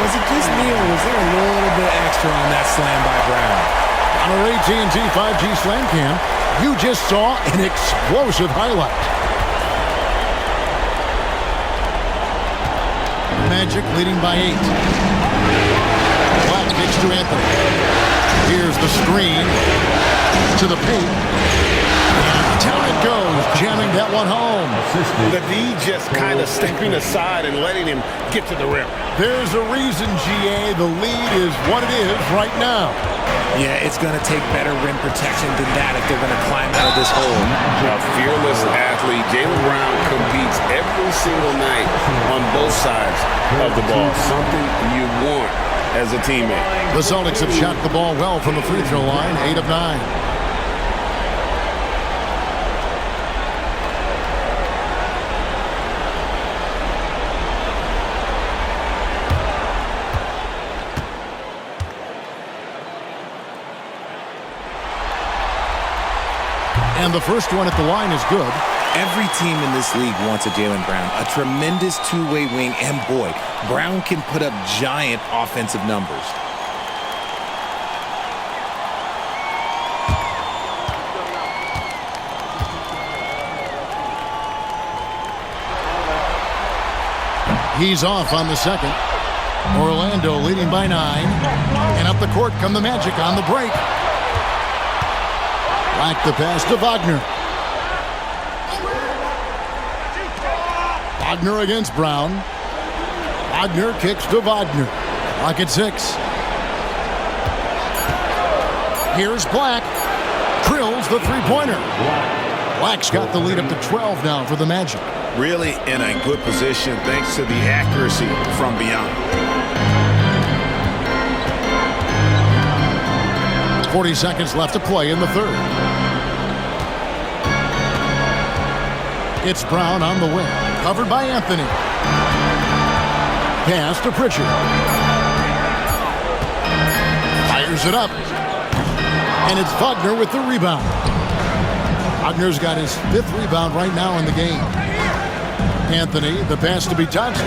S6: Was it just me, or was there a little bit extra on that slam by Brown?
S2: On our AT&T 5G Slam Cam, you just saw an explosive highlight. Magic leading by 8. Black kicks to Anthony. Here's the screen to the paint. Down it goes, jamming that one home.
S8: The D just kind of stepping aside and letting him get to the rim.
S2: There's a reason, GA, the lead is what it is right now.
S6: Yeah, it's going to take better rim protection than that if they're going to climb out of this hole.
S8: A fearless athlete. Jaylen Brown competes every single night on both sides of the ball. Something you want as a teammate.
S2: The Celtics have shot the ball well from the free throw line, 8 of 9. And the first one at the line is good.
S6: Every team in this league wants a Jaylen Brown, a tremendous two-way wing, and boy, Brown can put up giant offensive numbers.
S2: He's off on the second. Orlando leading by 9. And up the court come the Magic on the break. Back the pass to Wagner. Wagner against Brown. Wagner kicks to Wagner. Clock at 6. Here's Black. Drills the three-pointer. Black's got the lead up to 12 now for the Magic.
S3: Really in a good position thanks to the accuracy from beyond.
S2: 40 seconds left to play in the third. It's Brown on the wing. Covered by Anthony. Pass to Pritchard. Fires it up. And it's Wagner with the rebound. Wagner's got his 5th rebound right now in the game. Anthony, the pass to Bitadze.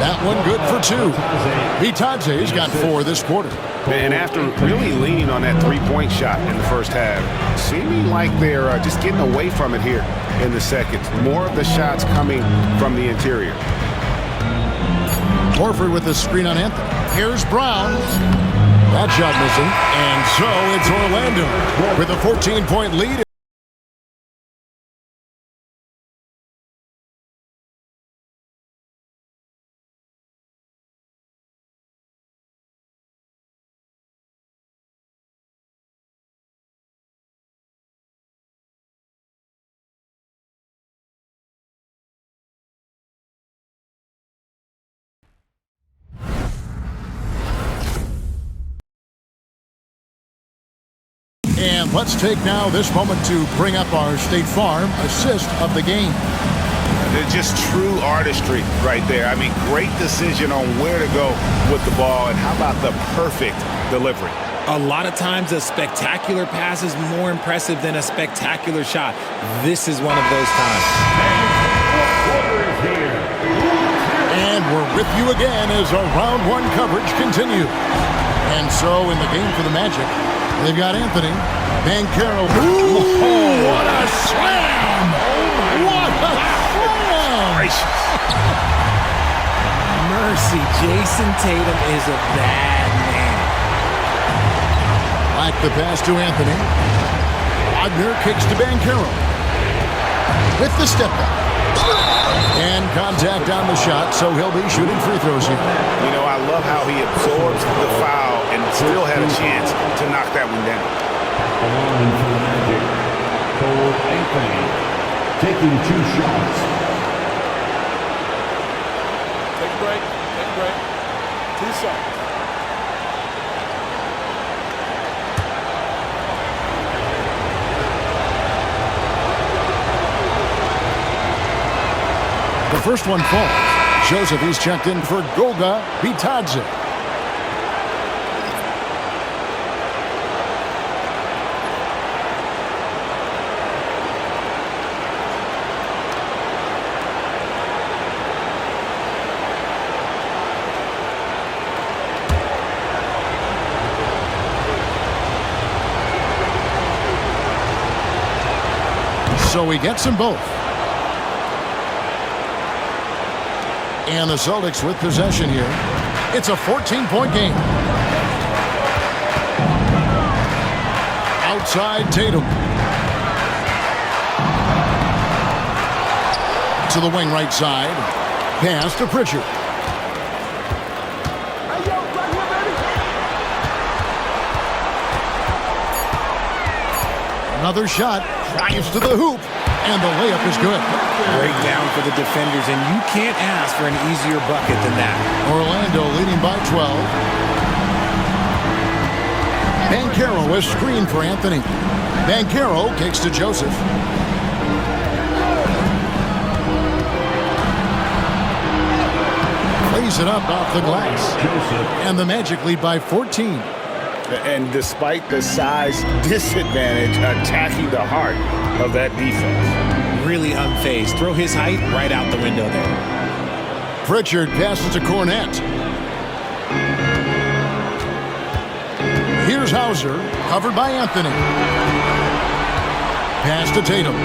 S2: That one good for 2. Bitadze's got 4 this quarter.
S3: And after really leaning on that three-point shot in the first half, seeming like they're just getting away from it here in the second. More of the shots coming from the interior.
S2: Horford with the screen on Anthony. Here's Brown. That shot missing. And so it's Orlando with a 14-point lead. And let's take now this moment to bring up our State Farm assist of the game.
S3: They're just true artistry right there. I mean, great decision on where to go with the ball, and how about the perfect delivery?
S6: A lot of times a spectacular pass is more impressive than a spectacular shot. This is one of those times.
S2: And we're with you again as our round 1 coverage continues. And so in the game for the Magic, they've got Anthony, Banchero. Ooh, what a slam! What a slam!
S6: Mercy, Jason Tatum is a bad man.
S2: Back the pass to Anthony. Wagner kicks to Banchero. With the step back. And contact on the shot, so he'll be shooting free throws here.
S3: You know, I love how he absorbs the foul and still had a chance to knock that one down.
S4: On for the Magic, Cole Anthony, taking 2 shots.
S5: Take a break. Take a break. 2 seconds.
S2: The first one falls. Joseph, he's checked in for Goga Bitadze. So he gets them both. And the Celtics with possession here. It's a 14-point game. Outside Tatum. To the wing right side. Pass to Pritchard. Another shot. Drives to the hoop. And the layup is good.
S6: Break down for the defenders, and you can't ask for an easier bucket than that.
S2: Orlando leading by 12. Banchero is screen for Anthony. Banchero kicks to Joseph. Lays it up off the glass. And the Magic lead by 14.
S3: And despite the size disadvantage, attacking the heart of that defense.
S6: Really unfazed. Throw his height right out the window there.
S2: Pritchard passes to Cornette. Here's Hauser, covered by Anthony. Pass to Tatum.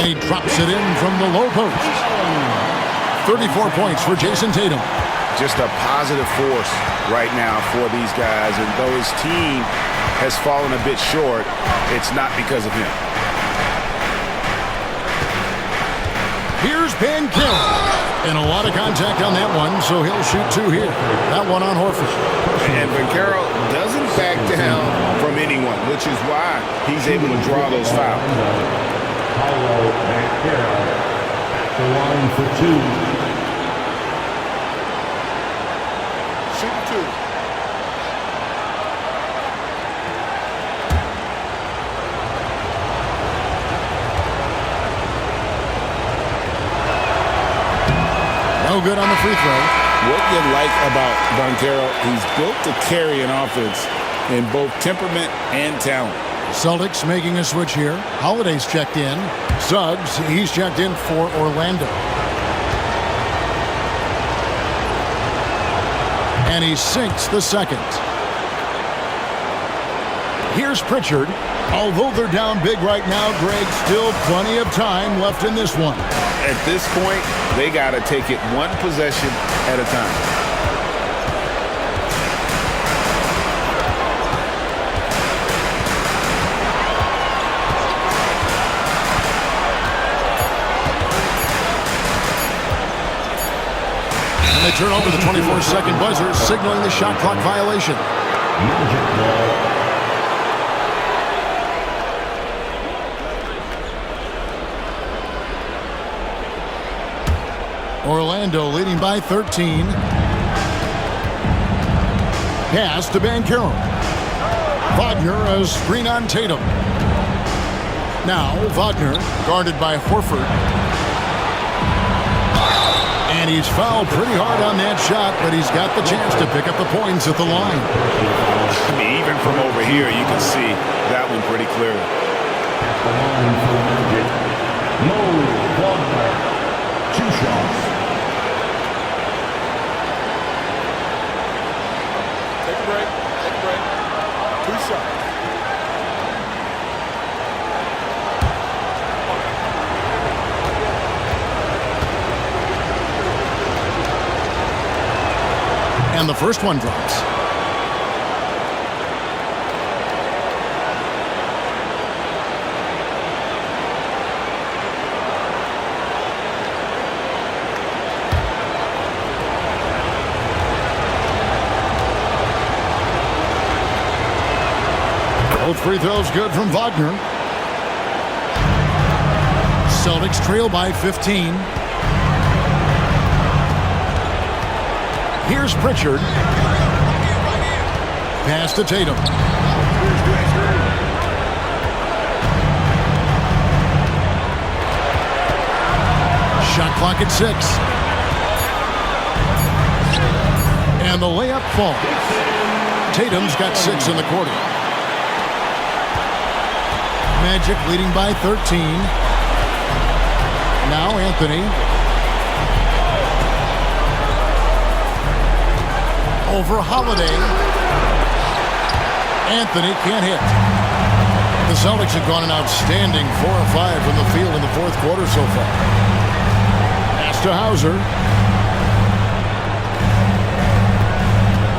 S2: And he drops it in from the low post. 34 points for Jason Tatum.
S3: Just a positive force right now for these guys. And though his team has fallen a bit short, it's not because of him.
S2: Here's Banchero. And a lot of contact on that one, so he'll shoot 2 here. That one on Horford.
S3: And Banchero doesn't back down from anyone, which is why he's able to draw those fouls.
S4: Paolo Banchero at the line for 2.
S5: Shoot 2.
S2: No good on the free throw.
S3: What you like about Banchero, he's built to carry an offense in both temperament and talent.
S2: Celtics making a switch here. Holiday's checked in. Suggs, he's checked in for Orlando. And he sinks the second. Here's Pritchard. Although they're down big right now, Greg, still plenty of time left in this one.
S3: At this point, they got to take it one possession at a time.
S2: And they turn over the 24-second buzzer, signaling the shot clock violation.
S4: Magic ball.
S2: Orlando leading by 13. Pass to Banchero. Wagner, a screen on Tatum. Now Wagner guarded by Horford. And he's fouled pretty hard on that shot, but he's got the chance to pick up the points at the line.
S3: I mean, even from over here, you can see that one pretty clearly.
S4: At the line for Magic, Mo Wagner. 2 shots.
S5: Take a break. Take a break. 2 shots.
S2: And the first one drops. Both free throws good from Wagner. Celtics trail by 15. Here's Pritchard. Pass to Tatum. Shot clock at 6. And the layup falls. Tatum's got 6 in the quarter. Magic leading by 13. Now Anthony. Over Holiday. Anthony can't hit. The Celtics have gone an outstanding 4 of 5 from the field in the fourth quarter so far. Pass to Hauser.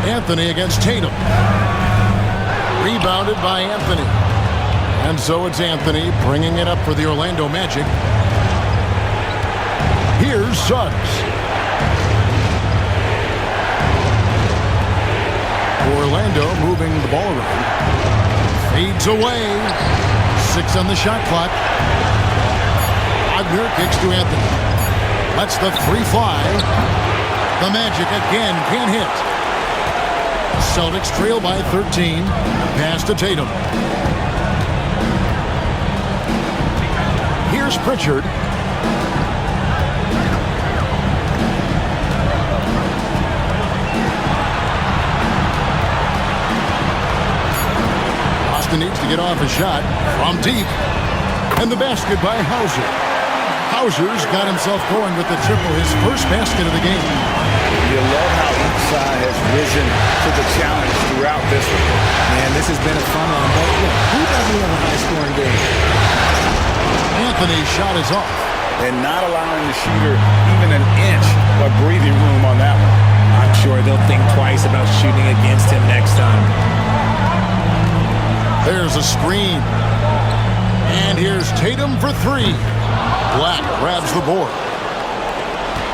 S2: Anthony against Tatum. Rebounded by Anthony. And so it's Anthony bringing it up for the Orlando Magic. Here's Suggs. Orlando moving the ball around. Fades away. 6 on the shot clock. Wagner kicks to Anthony. Lets the 3 fly. The Magic again can't hit. Celtics trail by 13. Pass to Tatum. Here's Pritchard. Austin needs to get off a shot from deep. And the basket by Hauser. Hauser's got himself going with the triple, his first basket of the game.
S3: You love how each side has risen to the challenge throughout this one.
S6: Man, this has been a fun one, but look, who doesn't love a high-scoring game?
S2: Anthony's shot is off.
S3: And not allowing the shooter even an inch of breathing room on that one.
S6: I'm sure they'll think twice about shooting against him next time.
S2: There's a screen. And here's Tatum for three. Black grabs the board.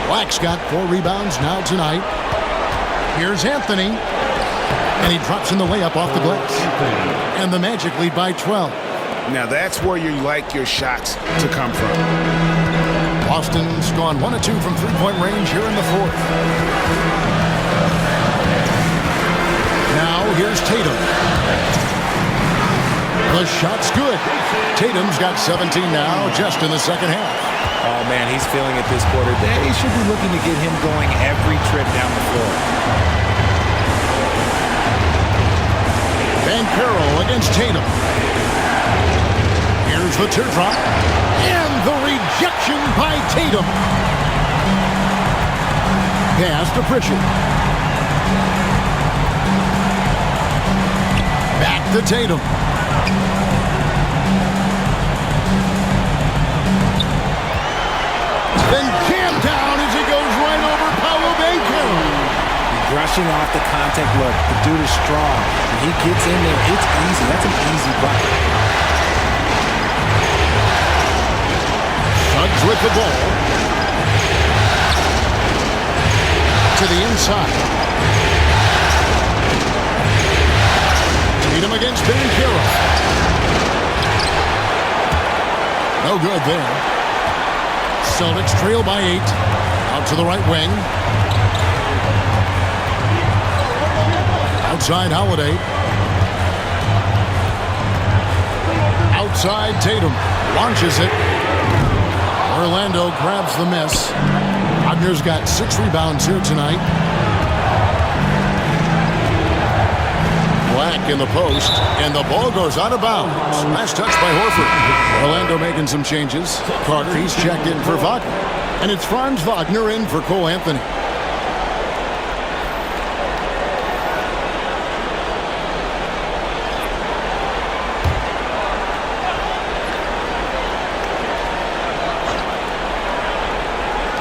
S2: Black's got 4 rebounds now tonight. Here's Anthony. And he drops in the layup off the glass. And the Magic lead by 12.
S8: Now that's where you like your shots to come from.
S2: Boston's gone 1 of 2 from three-point range here in the fourth. Now here's Tatum. The shot's good. Tatum's got 17 now just in the second half.
S6: Oh, man, he's feeling it this quarter. They should be looking to get him going every trip down the floor.
S2: Carroll against Tatum. Here's the teardrop. And the rejection by Tatum. Pass to Pritchard. Back to Tatum. Then jammed down as he goes right over Paolo Banchero.
S6: Brushing off the contact look. The dude is strong. When he gets in there, it's easy. That's an easy bucket.
S2: Suggs with the ball. To the inside. Tatum against Banchero. No good there. Celtics trail by 8. Out to the right wing. Outside Holiday. Outside Tatum. Launches it. Orlando grabs the miss. Wagner's got 6 rebounds here tonight. Black in the post. And the ball goes out of bounds. Last touch by Horford. Orlando making some changes. Carter, he's checked in for Wagner. And it's Franz Wagner in for Cole Anthony.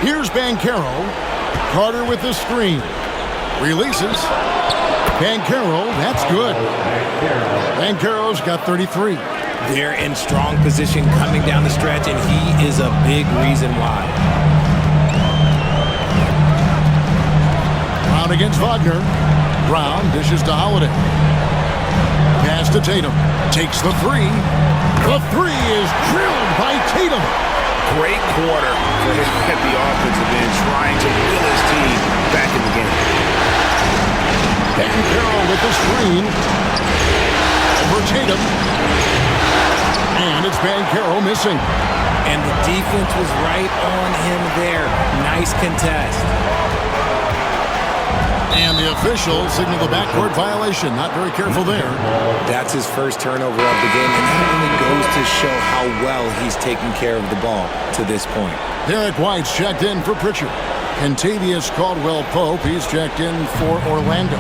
S2: Here's Banchero. Carter with the screen. Releases. Banchero, that's good. Banchero's got 33.
S6: They're in strong position coming down the stretch, and he is a big reason why.
S2: Brown against Wagner. Brown dishes to Holiday. Pass to Tatum. Takes the 3. The 3 is drilled by Tatum.
S3: Great quarter for him at the offensive end, trying to will his team back in the game.
S2: Banchero with the screen. Over Tatum. And it's Banchero missing.
S6: And the defense was right on him there. Nice contest.
S2: And the official signaled the backcourt violation. Not very careful there.
S6: That's his first turnover of the game, and that only goes to show how well he's taken care of the ball to this point.
S2: Derek White's checked in for Pritchard. Kentavious Caldwell-Pope, he's checked in for Orlando.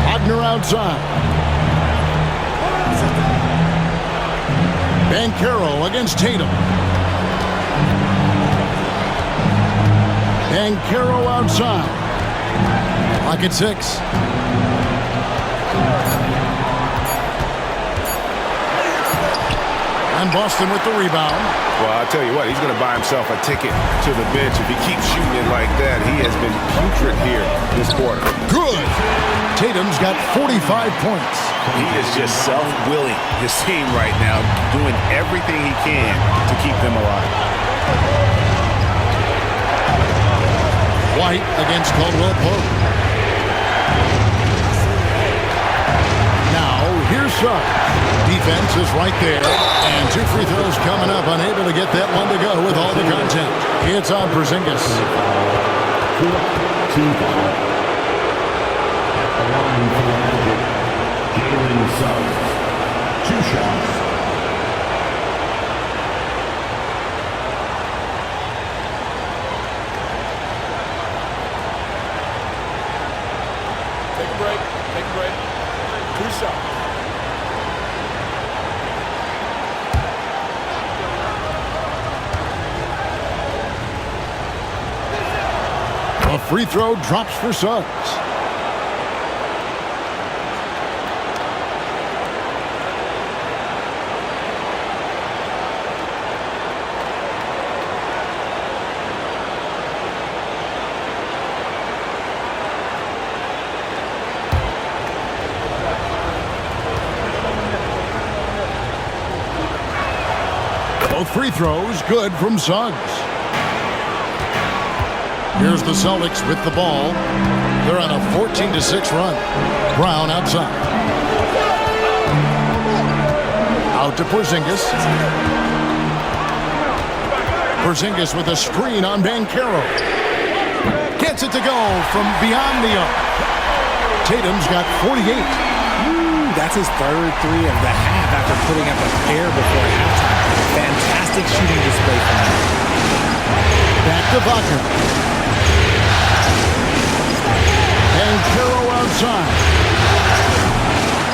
S2: Wagner outside. Banchero against Tatum. Banchero outside. Lock at 6. And Boston with the rebound.
S8: Well, I'll tell you what, he's going to buy himself a ticket to the bench. If he keeps shooting it like that, he has been putrid here this quarter.
S2: Good. Tatum's got 45 points.
S3: He is just self-willing his team right now, doing everything he can to keep them alive.
S2: White against Caldwell-Pope. Now, here's Suggs. Defense is right there. And 2 free throws coming up. Unable to get that one to go with all the contact. It's on Porzingis.
S4: Jalen Suggs. 2 shots.
S5: Take a break. Take a break. 2 shots.
S2: free throw drops for Suggs. Both free throws good from Suggs. Here's the Celtics with the ball. They're on a 14-6 run. Brown outside. Out to Porzingis. Porzingis with a screen on Banchero. Gets it to go from beyond the arc. Tatum's got 48.
S6: That's his third three of the half after putting up a pair before halftime. Fantastic shooting display from him.
S2: Back to Wagner. Banchero outside.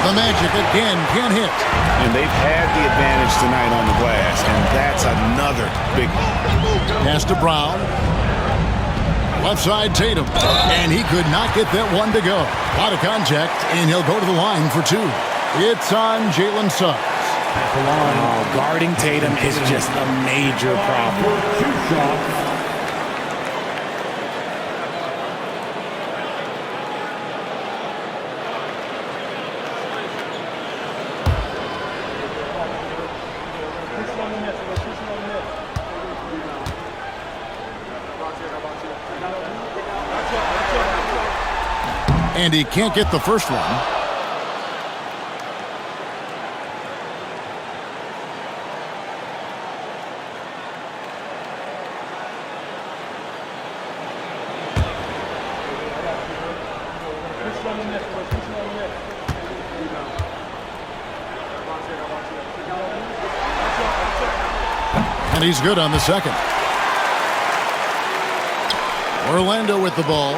S2: The Magic again can't hit.
S3: And they've had the advantage tonight on the glass, and that's another big one.
S2: Pass to Brown. Left side Tatum. And he could not get that one to go. A lot of contact, and he'll go to the line for two. It's on Jalen Suggs.
S6: Oh, guarding Tatum is just a major problem.
S4: 2 shots.
S2: And he can't get the first one. And he's good on the second. Orlando with the ball.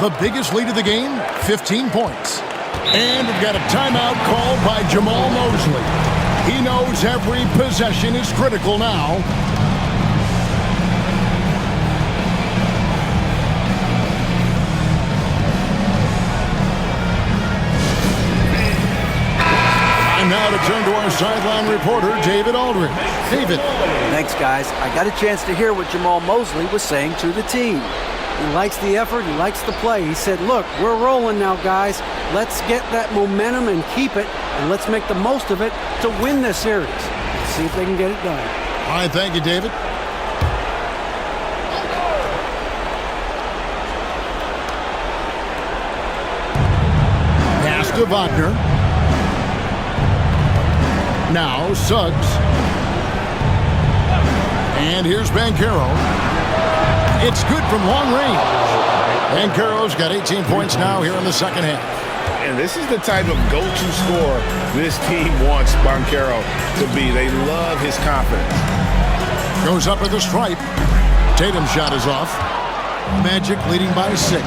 S2: The biggest lead of the game, 15 points. And we've got a timeout called by Jamal Mosley. He knows every possession is critical now. Time now to turn to our sideline reporter, David Aldridge. David.
S7: Thanks, guys. I got a chance to hear what Jamal Mosley was saying to the team. He likes the effort. He likes the play. He said, look, we're rolling now, guys. Let's get that momentum and keep it, and let's make the most of it to win this series. Let's see if they can get it done.
S2: All right, thank you, David. Pass to Wagner. Now Suggs. And here's Banchero. It's good from long range. Banchero's got 18 points now here in the second half.
S3: And this is the type of go-to scorer this team wants Banchero to be. They love his confidence.
S2: Goes up at the stripe. Tatum's shot is off. Magic leading by 6.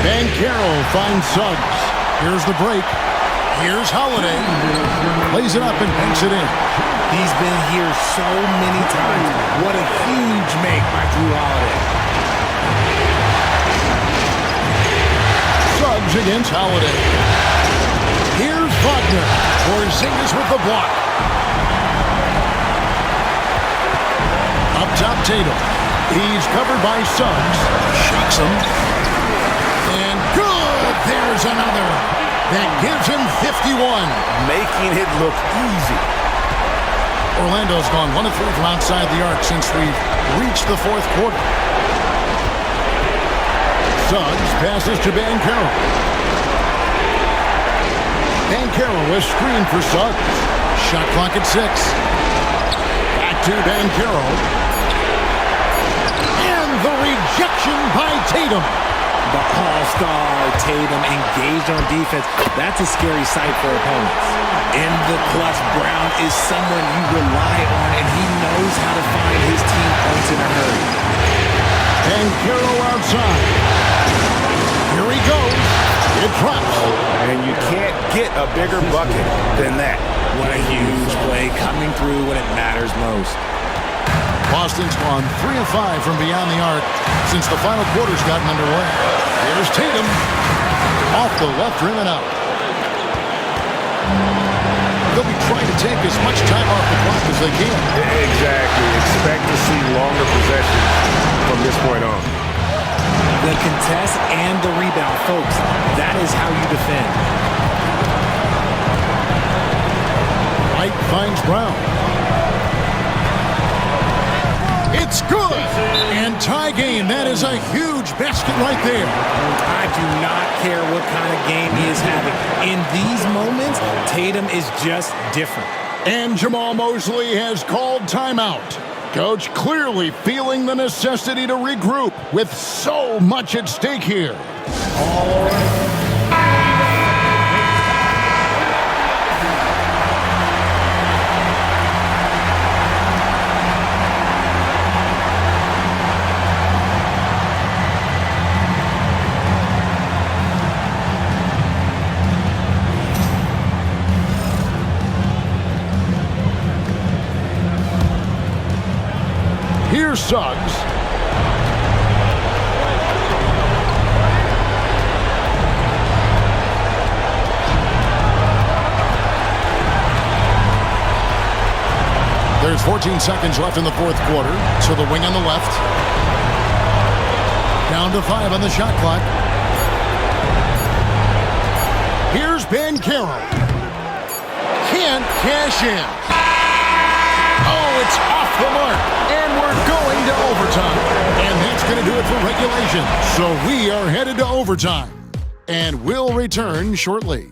S2: Banchero finds Suggs. Here's the break. Here's Holiday. Plays it up and banks it in.
S6: He's been here so many times. What a huge make by Drew Holiday.
S2: Suggs against Holiday. Here's Wagner. Porzingis with the block. Up top, Tatum. He's covered by Suggs. Shocks him. And good. There's another. That gives him 51.
S3: Making it look easy.
S2: Orlando's gone 1 of 3 from outside the arc since we've reached the fourth quarter. Suggs passes to Banchero. Banchero is screened for Suggs. Shot clock at 6. Back to Banchero. And the rejection by Tatum.
S6: The all-star Tatum engaged on defense. That's a scary sight for opponents. In the clutch, Brown is someone you rely on, and he knows how to find his team points in a hurry.
S2: Banchero outside. Here he goes. It drops.
S3: And you can't get a bigger bucket than that.
S6: What a huge play coming through when it matters most.
S2: Boston's gone 3 of 5 from beyond the arc since the final quarter's gotten underway. Here's Tatum. Off the left rim and out. They'll be trying to take as much time off the clock as they can.
S8: Exactly. Expect to see longer possessions from this point on.
S6: The contest and the rebound, folks. That is how you defend.
S2: White finds Brown. It's good! And tie game. That is a huge basket right there.
S6: I do not care what kind of game he is having. In these moments, Tatum is just different.
S2: And Jamal Mosley has called timeout. Coach clearly feeling the necessity to regroup with so much at stake here. Here's Suggs. There's 14 seconds left in the fourth quarter, so the wing on the left. Down to 5 on the shot clock. Here's Banchero. Can't cash in. Oh, it's off the mark. And we're going to overtime. And that's going to do it for regulation. So we are headed to overtime. And we'll return shortly.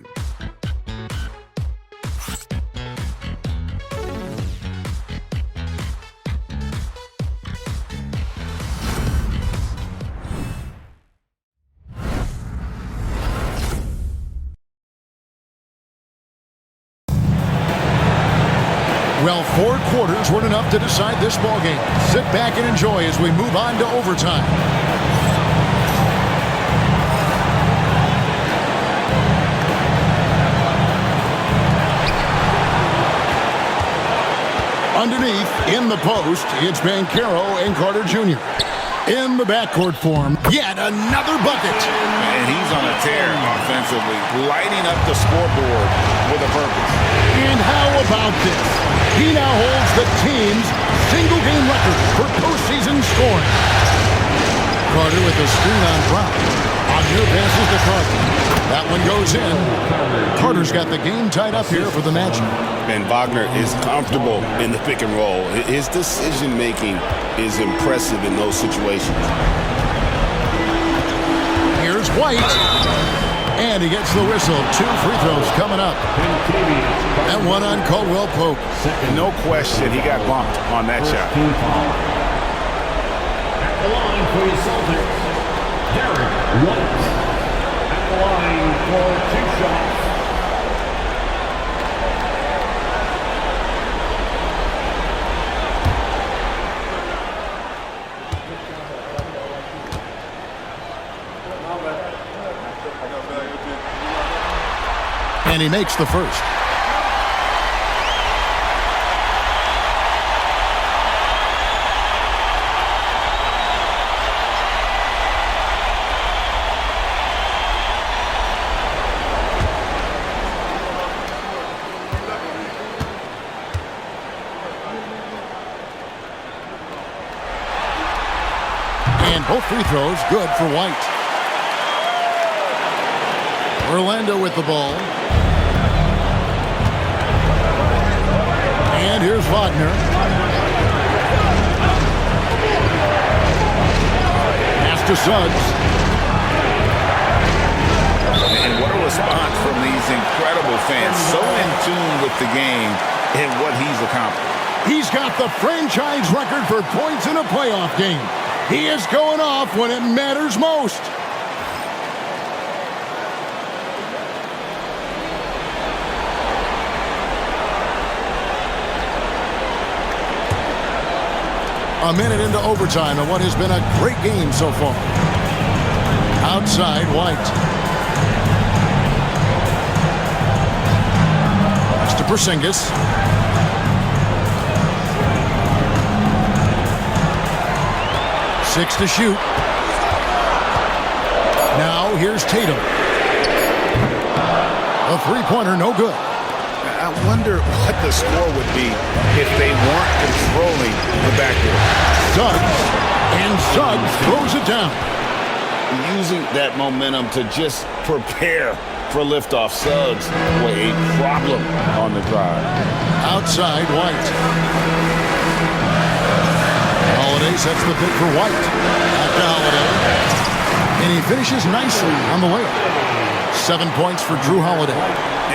S2: Well, 4 quarters weren't enough to decide this ballgame. Sit back and enjoy as we move on to overtime. Underneath, in the post, it's Banchero and Carter Jr. In the backcourt form, yet another bucket.
S3: And he's on a tear offensively, lighting up the scoreboard with a purpose.
S2: And how about this? He now holds the team's single-game record for postseason scoring. Carter with the screen on Brown. Wagner passes to Carter. That one goes in. Carter's got the game tied up here for the matchup.
S8: And Wagner is comfortable in the pick and roll. His decision-making is impressive in those situations.
S2: Here's White. And he gets the whistle. 2 free throws coming up. And one on Caldwell Pope.
S3: No question, he got bumped on that shot.
S4: At the line for the Celtics, Derek White. At the line for 2 shots.
S2: And he makes the first. And both free throws good for White. Orlando with the ball. And here's Wagner. Pass to Suggs.
S3: And what a response from these incredible fans. So in tune with the game and what he's accomplished.
S2: He's got the franchise record for points in a playoff game. He is going off when it matters most. A minute into overtime of what has been a great game so far. Outside, White. That's to Porzingis. 6 to shoot. Now here's Tatum. A three-pointer, no good.
S3: I wonder what the score would be if they weren't controlling the backcourt.
S2: Suggs throws it down.
S8: Using that momentum to just prepare for liftoff. Suggs with a problem on the drive.
S2: Outside, White. Holiday sets the pick for White. Back to Holiday. And he finishes nicely on the layup. 7 points for Drew Holiday.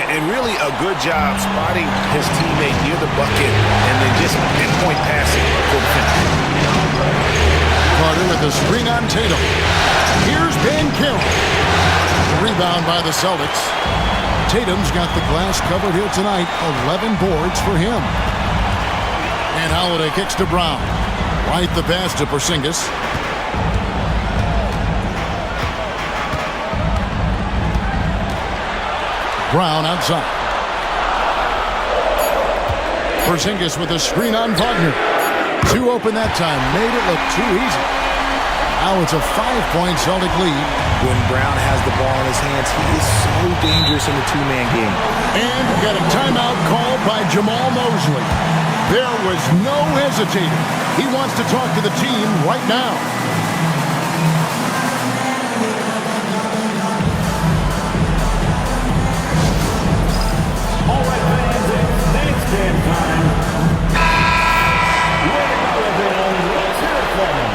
S3: And really a good job spotting his teammate near the bucket and then just pinpoint passing for the finish.
S2: Carter with the screen on Tatum. Here's Banchero. Rebound by the Celtics. Tatum's got the glass covered here tonight. 11 boards for him. And Holiday kicks to Brown. White the pass to Porzingis. Brown outside. Porzingis with a screen on Wagner. Two open that time. Made it look too easy. Now it's a 5-point Celtic lead.
S6: When Brown has the ball in his hands, he is so dangerous in the two-man game.
S2: And we got a timeout called by Jamal Mosley. There was no hesitating. He wants to talk to the team right now.
S4: All right, fans, it's bandstand time. We're going let's hear it for them.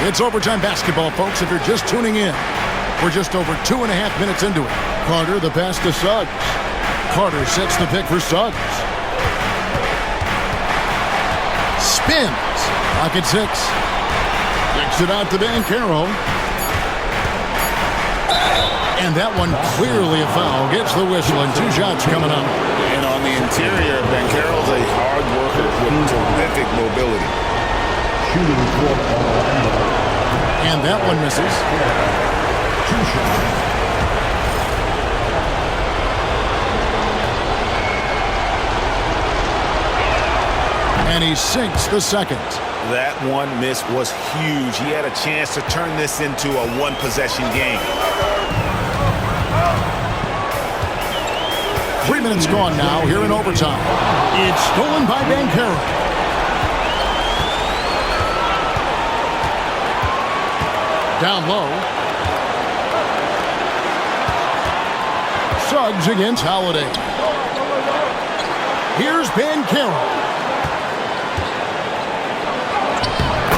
S2: It's overtime basketball, folks, if you're just tuning in. We're just over 2.5 minutes into it. Carter, the pass to Suggs. Carter sets the pick for Suggs. Spins. Pocket 6. Kicks it out to Banchero. And that one clearly a foul. Gets the whistle and 2 shots coming up.
S8: And on the interior, Banchero's a hard worker with terrific mobility.
S4: Shooting for Orlando.
S2: And that one misses.
S4: 2 shots.
S2: And he sinks the second.
S3: That one miss was huge. He had a chance to turn this into a one-possession game.
S2: 3 minutes gone now here in overtime. It's stolen by Banchero. Down low. Suggs against Holiday. Here's Banchero.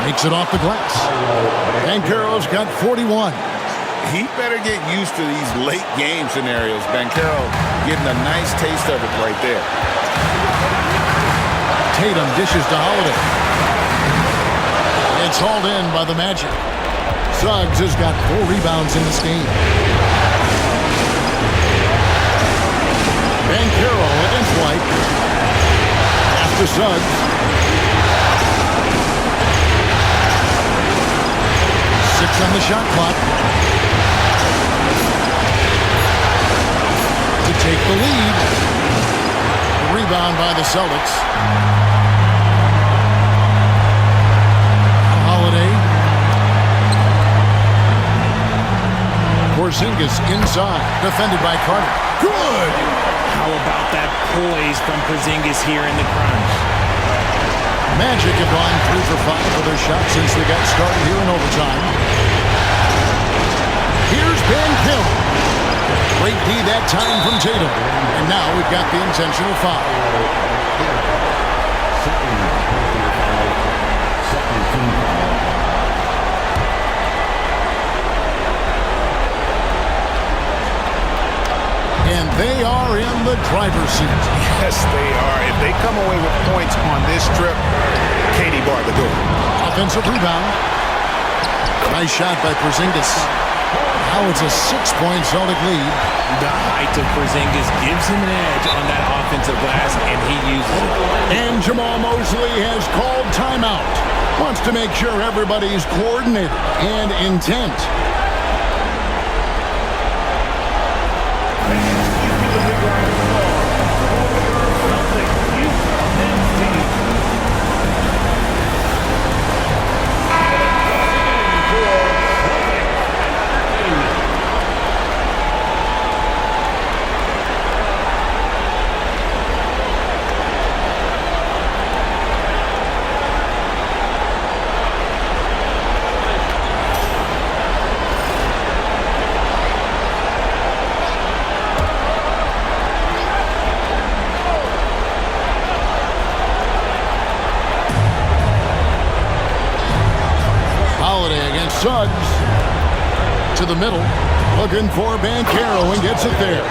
S2: Makes it off the glass. Banchero's got 41.
S8: He better get used to these late game scenarios. Banchero getting a nice taste of it right there.
S2: Tatum dishes to Holiday. It's hauled in by the Magic. Suggs has got 4 rebounds in this game. Banchero against White. After Suggs. 6 on the shot clock. To take the lead. Rebound by the Celtics. Holiday. Porzingis inside, defended by Carter. Good!
S6: How about that poise from Porzingis here in the crunch?
S2: Magic have gone 3 for 5 for their shots since they got started here in overtime. Here's Banchero. Great D that time from Tatum. And now we've got the intentional foul. And they are in the driver's seat.
S3: Yes, they are. If they come away with points on this trip, Katie barred the door.
S2: Offensive rebound. Nice shot by Porzingis. Now it's a 6-point Celtic lead.
S6: The height of Porzingis gives him an edge on that offensive glass, and he uses it.
S2: And Jamal Mosley has called timeout. Wants to make sure everybody's coordinated and intent. Suggs to the middle, looking for Banchero and gets it there.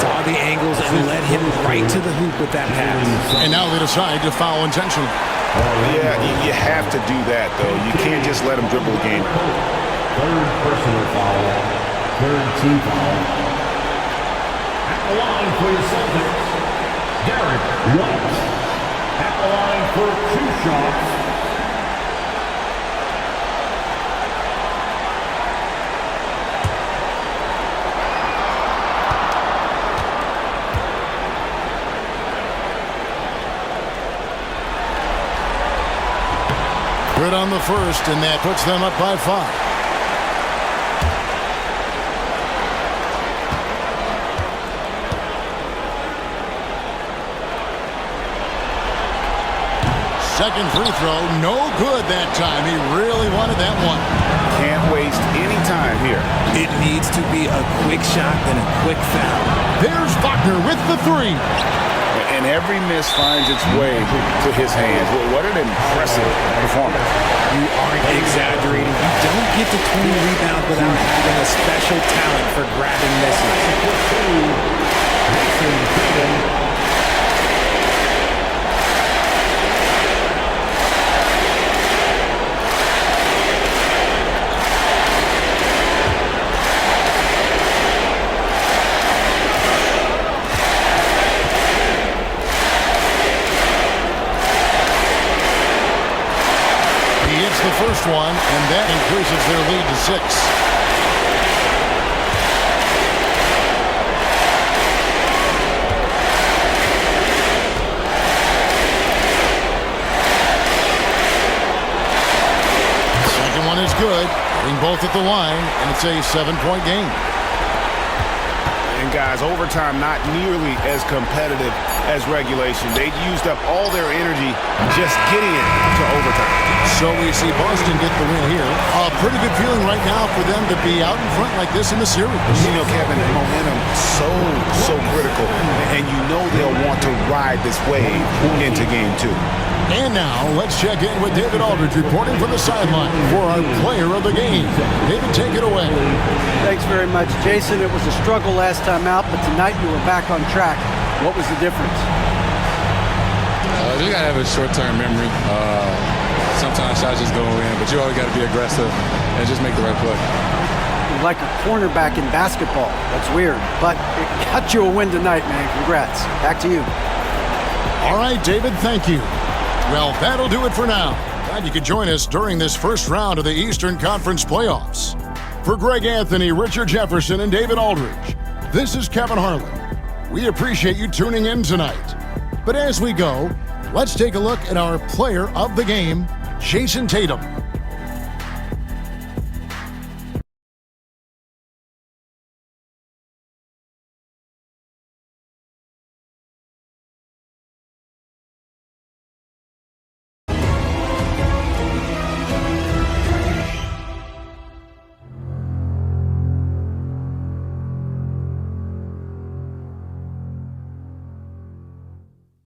S6: Saw the angles and led him right to the hoop with that pass.
S2: And now they decide to foul intentionally.
S3: Yeah, you have to do that, though. You can't just let him dribble the game.
S4: Third personal foul. Third team foul. At the line for the Celtics, Derek White. At the line for 2 shots.
S2: Good on the first, and that puts them up by 5. Second free throw, no good that time. He really wanted that one.
S3: Can't waste any time here.
S6: It needs to be a quick shot and a quick foul.
S2: There's Faulkner with the 3.
S3: And every miss finds its way to his hands. What an impressive performance.
S6: You aren't exaggerating. You don't get to 20 rebounds without having a special talent for grabbing misses.
S2: The first one, and that increases their lead to 6. Second one is good, hitting both at the line, and it's a 7-point game.
S3: And guys, overtime not nearly as competitive as regulation. They used up all their energy just getting it to overtime.
S2: So we see Boston get the win here. A pretty good feeling right now for them to be out in front like this in the series.
S3: You know, Kevin, momentum so critical. And you know they'll want to ride this wave into game 2.
S2: And now let's check in with David Aldridge reporting from the sideline for our player of the game. David, take it away.
S7: Thanks very much, Jason. It was a struggle last time out, but tonight you were back on track. What was the difference?
S13: You gotta have a short-term memory. Sometimes shots just go in, but you always got to be aggressive and just make the right play.
S7: You're like a cornerback in basketball. That's weird, but it got you a win tonight, man. Congrats. Back to you.
S2: All right, David, thank you. Well, that'll do it for now. Glad you could join us during this first round of the Eastern Conference playoffs. For Greg Anthony, Richard Jefferson, and David Aldridge, this is Kevin Harlan. We appreciate you tuning in tonight. But as we go, let's take a look at our player of the game, Jason Tatum.